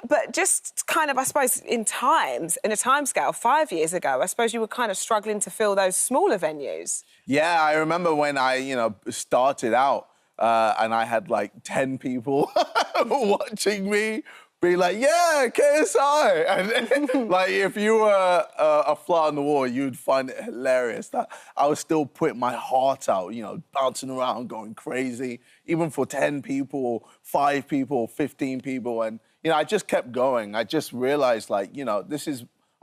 But just kind of, I suppose, in a timescale, 5 years ago, I suppose you were kind of struggling to fill those smaller venues. Yeah, I remember when I, you know, started out and I had like 10 people watching me be like, yeah, KSI. And like, if you were a fly on the wall, you'd find it hilarious that I was still putting my heart out, you know, bouncing around, going crazy, even for 10 people, 5 people, 15 people. And, you know, I just kept going. I just realized, like, you know,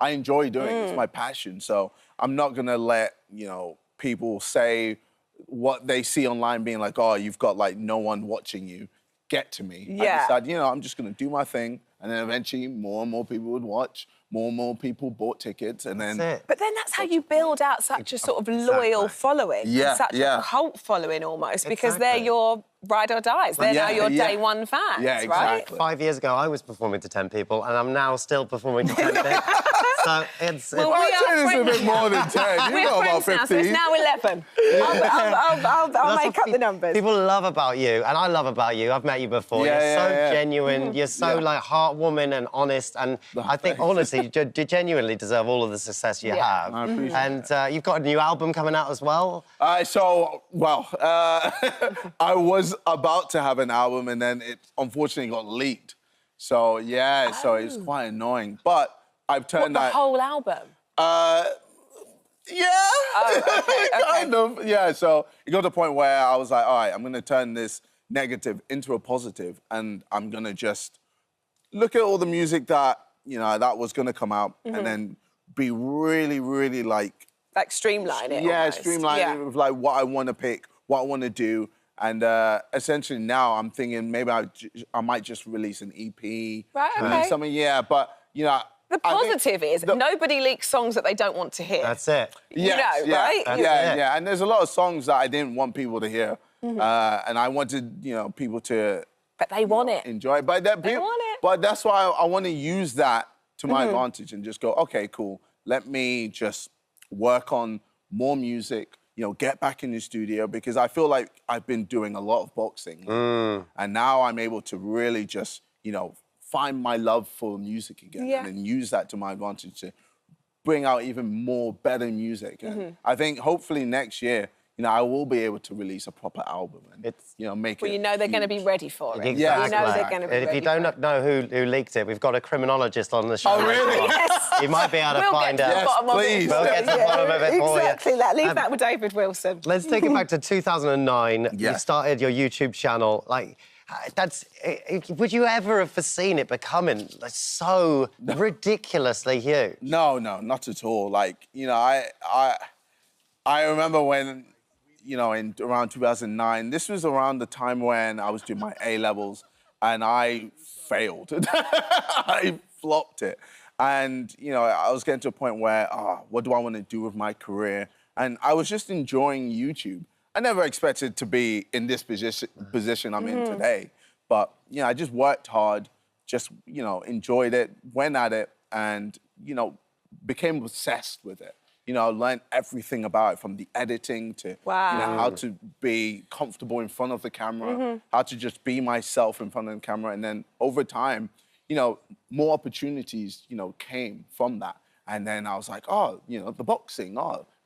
I enjoy doing it. It's my passion. So I'm not going to let, you know, people say what they see online being like, oh, you've got, like, no one watching you. Get to me. Yeah. I decided, you know, I'm just going to do my thing, and then eventually more and more people would watch, more and more people bought tickets, and then... But then that's how you build out such a sort of loyal following, such a cult following almost, because they're your ride or dies. They're now your day one fans, right? 5 years ago, I was performing to 10 people, and I'm now still performing to 10 people. So it's... Well, we are a bit more than 10. We're friends now, so it's now 11. I'll make up the numbers. People love about you, and I love about you. I've met you before. You're so genuine. You're so, like, heartwarming and honest, and I think, honestly, you genuinely deserve all of the success you have. I appreciate and you've got a new album coming out as well? I was about to have an album, and then it unfortunately got leaked. So, yeah, so it's quite annoying. But I've turned the whole album? Yeah. Oh, okay. Kind of, yeah. So it got to the point where I was like, all right, I'm going to turn this negative into a positive, and I'm going to just look at all the music that, you know, that was going to come out, and then be really, really, like... Like streamline it almost. Streamline it with, like, what I want to pick, what I want to do. And essentially now I'm thinking maybe I might just release an EP. Right, okay. Something, but, you know... The positive is nobody leaks songs that they don't want to hear. That's it. Yes, you know, right? Yeah. And there's a lot of songs that I didn't want people to hear. And I wanted, you know, people to... But they want it. Enjoy it. But they want it. But that's why I want to use that to my advantage and just go, OK, cool, let me just work on more music, you know, get back in the studio, because I feel like I've been doing a lot of boxing. And now I'm able to really just, you know, find my love for music again and then use that to my advantage to bring out even more better music. And I think hopefully next year, you know, I will be able to release a proper album and, you know, make it. Well, you know they're going to be ready for it. Exactly. You know they're going to be ready. If you don't know who leaked it, we've got a criminologist on the show. Oh, really? Yes. You might be able to find out. Please. We'll get to the bottom of it for you. Exactly that. Leave that with David Wilson. Let's take it back to 2009. You started your YouTube channel. Like, would you ever have foreseen it becoming like, so ridiculously huge? No, not at all. Like, you know, I remember when, you know, in around 2009, this was around the time when I was doing my A-levels and I failed. I flopped it. And, you know, I was getting to a point where, what do I want to do with my career? And I was just enjoying YouTube. I never expected to be in this position I'm in today. But, you know, I just worked hard, just, you know, enjoyed it, went at it, and, you know, became obsessed with it. You know, I learned everything about it, from the editing to, you know, how to be comfortable in front of the camera, how to just be myself in front of the camera. And then over time, you know, more opportunities, you know, came from that. And then I was like, oh, you know, the boxing,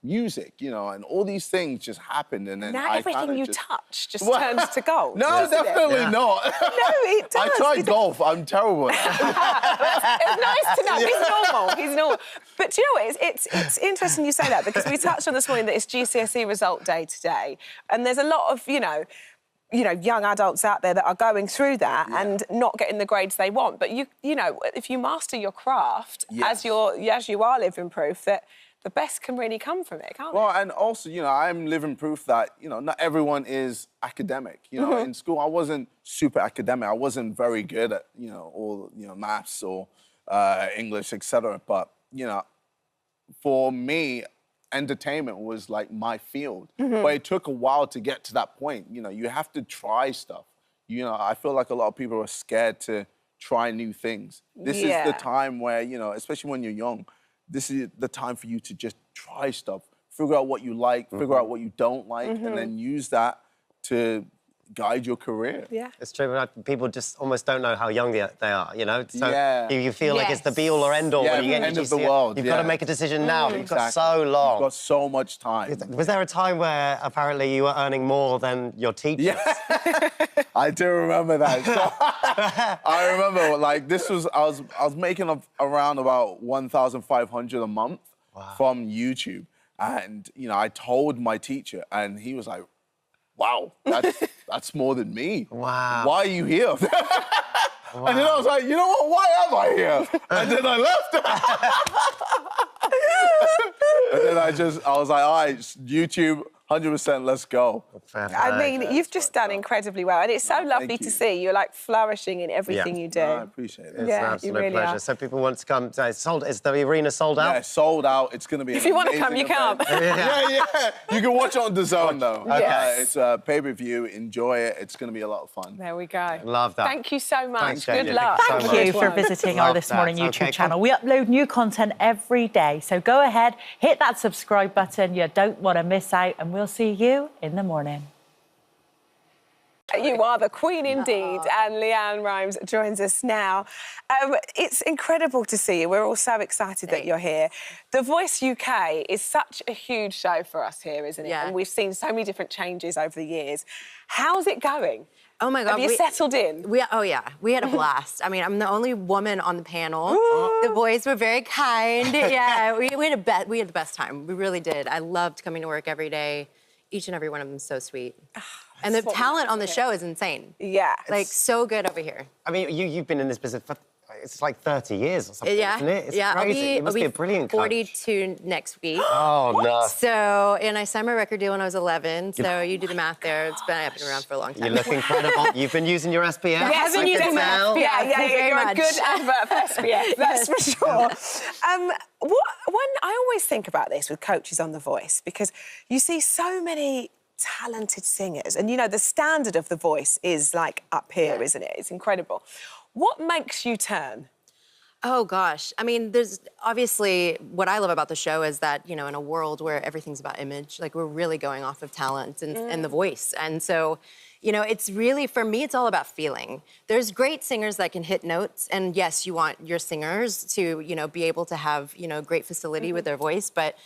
music, you know, and all these things just happened. And then now everything you touch just turns to gold. No, definitely not. No, it does. I tried golf. I'm terrible at it. It's nice to know. He's normal. But do you know what? It's interesting you say that, because we touched on this morning that it's GCSE result day today, and there's a lot of, you know, young adults out there that are going through that and not getting the grades they want. But you know, if you master your craft, as you are living proof that the best can really come from it, can't it? Well, and also, you know, I'm living proof that, you know, not everyone is academic. You know, in school, I wasn't super academic. I wasn't very good at, you know, all, you know, maths or English, etc. But, you know, for me, entertainment was like my field. But it took a while to get to that point. You know, you have to try stuff. You know, I feel like a lot of people are scared to try new things. This is the time where, you know, especially when you're young, this is the time for you to just try stuff, figure out what you like, figure out what you don't like, and then use that to guide your career. Yeah. It's true, but people just almost don't know how young they are, you know? So Yeah. you feel like it's the be-all or end-all. Yeah, when you get end into of the GCSE. world. You've got to make a decision now, but you've got so long. You've got so much time. Was there a time where apparently you were earning more than your teachers? Yeah. I do remember that. So, I remember, like, I was making around about 1,500 a month from YouTube. And, you know, I told my teacher, and he was like, wow, that's more than me. Wow. Why are you here? And then I was like, you know what, why am I here? And then I left. And then I was like, all right, YouTube, 100%, let's go. I mean, you've just done incredibly well, and it's so lovely to see. You're like flourishing in everything you do. No, I appreciate it. It's an absolute pleasure. So people want to come. Is the arena sold out? Yeah, it's sold out. It's going to be. If you want to come, you come. Yeah. You can watch it on DAZN though. Yes. It's a pay-per-view. Enjoy it. It's going to be a lot of fun. There we go. Love that. Thank you so much. Thanks, Good Jamie. luck. Thank you for visiting our This Morning YouTube channel. We upload new content every day, so go ahead, hit that subscribe button. You don't want to miss out, and we'll see you in the morning. You are the queen indeed, and Leanne Rhymes joins us now. It's incredible to see you. We're all so excited that you're here. The Voice UK is such a huge show for us here, isn't it? Yeah. And we've seen so many different changes over the years. How's it going? Oh my God. Have you settled in? Oh yeah, we had a blast. I mean, I'm the only woman on the panel. The boys were very kind. Yeah, we had the best time. We really did. I loved coming to work every day. Each and every one of them so sweet. And the talent on the show is insane. Yeah. Like, so good over here. I mean, you've been in this business for, it's like 30 years or something, Yeah, isn't it? It's yeah. crazy. It must be a brilliant coach. 42 next week. Oh, no. So, and I signed my record deal when I was 11, so you do the math there. It's been around for a long time. You look incredible. You've been using your SPF. Yes, I've been using my SPF. Yeah, you're a good advert for SPF, that's for sure. I always think about this with coaches on The Voice, because you see so many talented singers, and you know the standard of The Voice is like up here, isn't it? It's incredible. What makes you turn? Oh gosh, I mean, there's obviously what I love about the show is that, you know, in a world where everything's about image, like we're really going off of talent and the voice, and so, you know, it's really, for me, it's all about feeling. There's great singers that can hit notes, and yes, you want your singers to, you know, be able to have, you know, great facility with their voice, but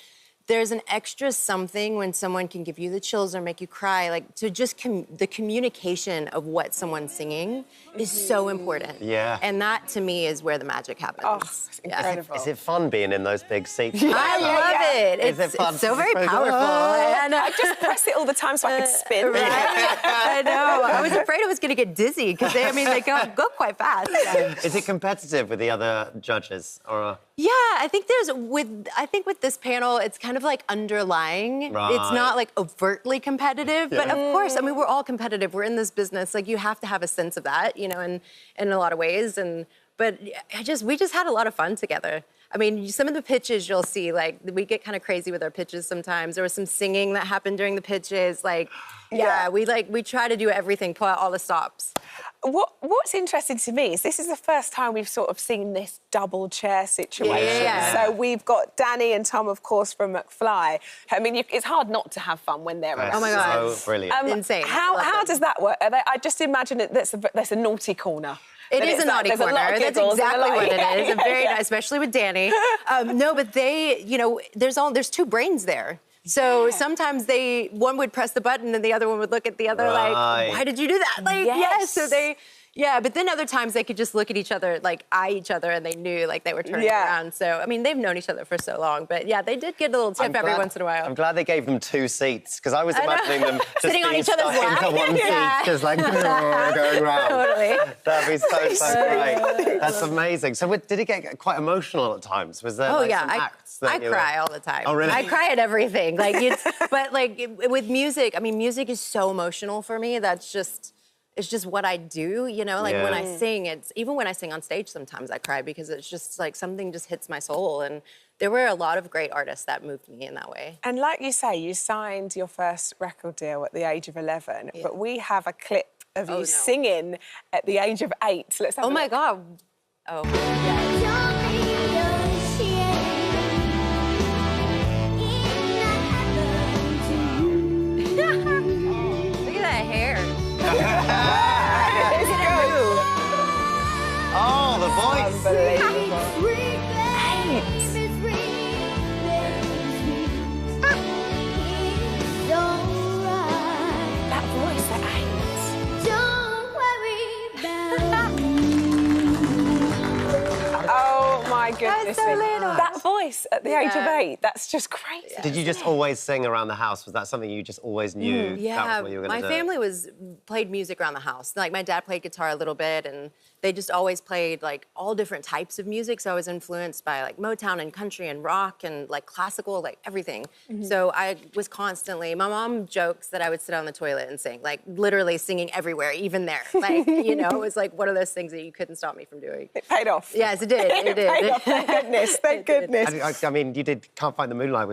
there's an extra something when someone can give you the chills or make you cry, like to just the communication of what someone's singing is so important. Yeah. And that to me is where the magic happens. Oh, it's incredible. Is it fun being in those big seats? I love it. Is it fun? It's so very powerful. And I just press it all the time so I could spin. Right? I know. I was afraid I was going to get dizzy because they go quite fast. Is it competitive with the other judges, or? Yeah, I think with this panel, it's kind of like underlying. Right. It's not like overtly competitive, but of course, I mean, we're all competitive. We're in this business. Like, you have to have a sense of that, you know, in a lot of ways. But we just had a lot of fun together. I mean, some of the pitches you'll see, like, we get kind of crazy with our pitches sometimes. There was some singing that happened during the pitches. Like, we try to do everything, pull out all the stops. What's interesting to me is this is the first time we've sort of seen this double chair situation. Yeah. So we've got Danny and Tom, of course, from McFly. I mean, it's hard not to have fun when they're around. Oh my God, so brilliant. Insane. How does that work? I just imagine that's a naughty corner. It is a naughty corner. That's exactly what it is. Very nice, especially with Danny. No, but they, you know, there's two brains there. So sometimes one would press the button and the other one would look at the other like, why did you do that? Like, yes. So but then other times they could just look at each other, like eye each other, and they knew like they were turning around. So, I mean, they've known each other for so long, but yeah, they did get a little tip every once in a while. I'm glad they gave them two seats, because I was imagining them just sitting on being each other's stuck lap. into one seat, just like going round. Totally. That'd be so great. That's amazing. So did it get quite emotional at times? Was there some acts that I cry all the time. Oh, really? I cry at everything. Like, but like with music, I mean, music is so emotional for me. It's just what I do, you know? Like, when I sing, even when I sing on stage, sometimes I cry because it's just like something just hits my soul. And there were a lot of great artists that moved me in that way. And like you say, you signed your first record deal at the age of 11, but we have a clip of you singing at the age of 8. Let's have a my look. God. Oh, yeah. Look at that hair. voice at the age of 8. That's just crazy. Did you just always sing around the house? Was that something you just always knew Yeah, that was what you were going to do? my family played music around the house. Like, my dad played guitar a little bit, and they just always played, like, all different types of music. So I was influenced by, like, Motown and country and rock and, like, classical, like, everything. So I was constantly... My mom jokes that I would sit on the toilet and sing, like, literally singing everywhere, even there. Like, you know, it was, like, one of those things that you couldn't stop me from doing. It paid off. Yes, it did. It did. Paid off, thank goodness. Thank goodness. I mean, you did Can't Find the Moonlight.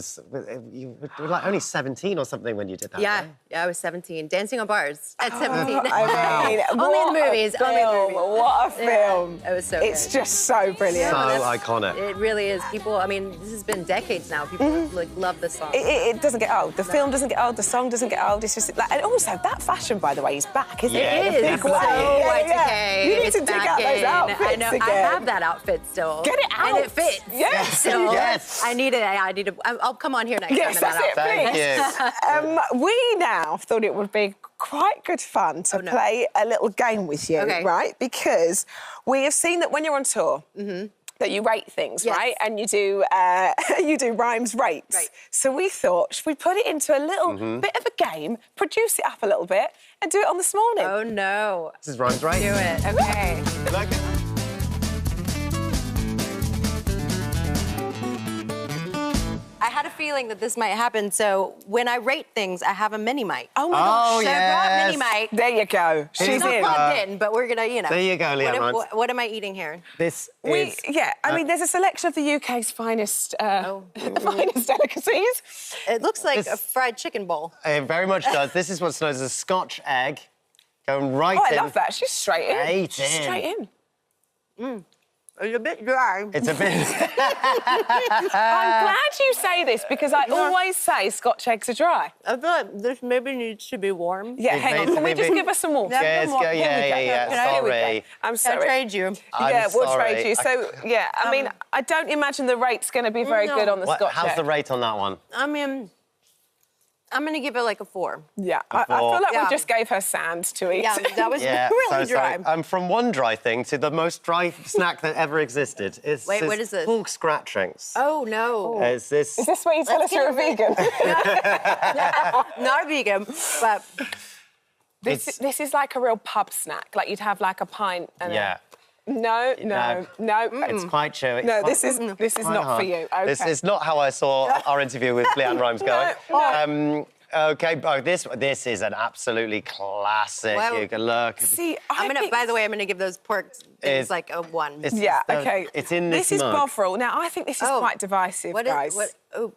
You were like only 17 or something when you did that, Yeah, right? yeah, I was 17, dancing on bars at 17. I mean, only in the what a movies. film, Only in the movies. What a film! It was so It's good. just so brilliant. So iconic. It really is. People, I mean, this has been decades now. People like love the song. It doesn't get old. The film doesn't get old. The song doesn't get old. It's just like, and also that fashion, by the way, is back, isn't it? It In a is. big way. Y2K. You need It's to dig back out those in. outfits I know. again. I have that outfit still. Get it out. And it fits. Yes. So Yes. I need it. I'll come on here next Yes, time. that's it, please. We now thought it would be quite good fun to play a little game with you, right? Because we have seen that when you're on tour, that you rate things, right? And you do rhymes rates. Right. So we thought, should we put it into a little bit of a game, produce it up a little bit, and do it on This Morning? Oh, no. This is Rhymes Right. Do it. Okay. Like it? I had a feeling that this might happen, so when I rate things, I have a mini mic. Oh my gosh! So I brought mini mic. There you go. She's not plugged in, but we're gonna, you know. There you go, Leanne. What am I eating here? This is... I mean, there's a selection of the UK's finest, finest delicacies. It looks like a fried chicken bowl. It very much does. This is what's known as a Scotch egg. Going right in. I love that. She's straight in. Straight in. It's a bit dry. It's a bit... I'm glad you say this, because I always say Scotch eggs are dry. I feel like this maybe needs to be warm. Yeah, hang on. Can we just give us some more? Yes, sorry. I'm sorry. I'll trade you. We'll trade you. So, yeah, I mean, I don't imagine the rate's going to be very good on the Scotch egg. How's the rate on that one? I mean, I'm going to give it like a 4. Yeah, I feel like we just gave her sand to eat. Yeah, that was really dry. From one dry thing to the most dry snack that ever existed. Wait, what is this? Pork scratchings. Oh, no. Is this where you tell us you're a vegan? Not a vegan, but... This is like a real pub snack. Like, you'd have like a pint and No. It's quite chewy. No, this is not hard. for you. Okay. This is not how I saw our interview with Leanne Rhymes going. No. Okay, this is an absolutely classic. Well, you can look. See, by the way, I'm gonna give those pork things like a 1. Okay. It's in this is mug. bovril. Now, I think this is quite divisive, guys.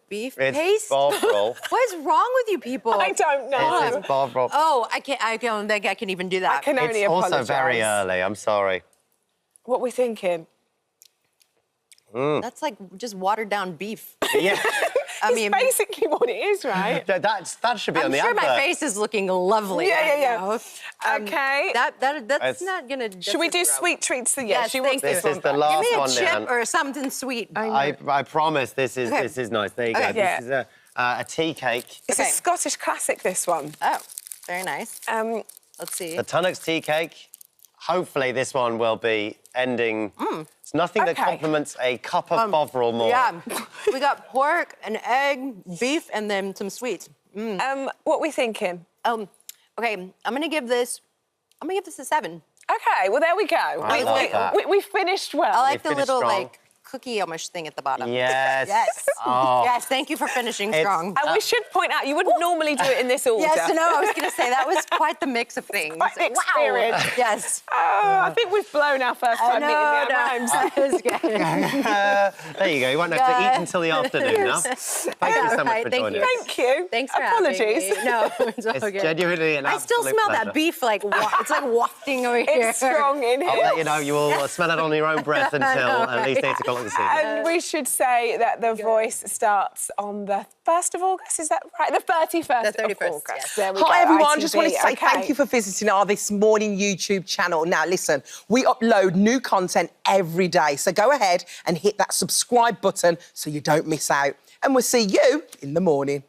Beef It's paste? bovril. What is wrong with you people? I don't know. It's bovril. Oh, I don't think I can even do that. I can only It's also apologise. very early. I'm sorry. What we're thinking? That's like just watered down beef. Yeah. I mean, basically what it is, right? That should be on the I'm advert. sure my face is looking lovely. Yeah. Okay. That's not gonna. Should we do sweet treats? Yes, she wants this this is the last Give me a one, chip Leanne. or something sweet. I promise this is nice. There you go. Okay. This is a tea cake. It's a Scottish classic, this one. Oh, very nice. Let's see. The Tunnock's tea cake. Hopefully this one will be ending... It's nothing that complements a cup of bovril more. Yeah. We got pork, an egg, beef, and then some sweets. What are we thinking? Okay, I'm gonna give this a 7. Okay, well, there we go. We finished well. I like the little, like, cookie-ish thing at the bottom. Yes. Yes. Oh. Yes, thank you for finishing strong. And we should point out, you wouldn't normally do it in this order. Yes, no, I was going to say, that was quite the mix of things. Quite the experience. Wow. Yes. Oh, I think we've blown our first time meeting the rhymes. There you go. You won't have to eat until the afternoon now. Thank you so much for joining us. Thank you. Thanks for Apologies. having me. No, it's all good. It's genuinely an I still absolute smell pleasure. that beef, like, it's like wafting over here. It's strong in here. I'll let you know. You will smell it on your own breath until at least 8 o'clock this evening. And we should say that The Voice starts on the 1st of August, is that right? The 31st of August. Yes. There we Hi, go, everyone. ITV. Just wanted to say thank you for visiting our This Morning YouTube channel. Now, listen, we upload new content every day, so go ahead and hit that subscribe button so you don't miss out. And we'll see you in the morning.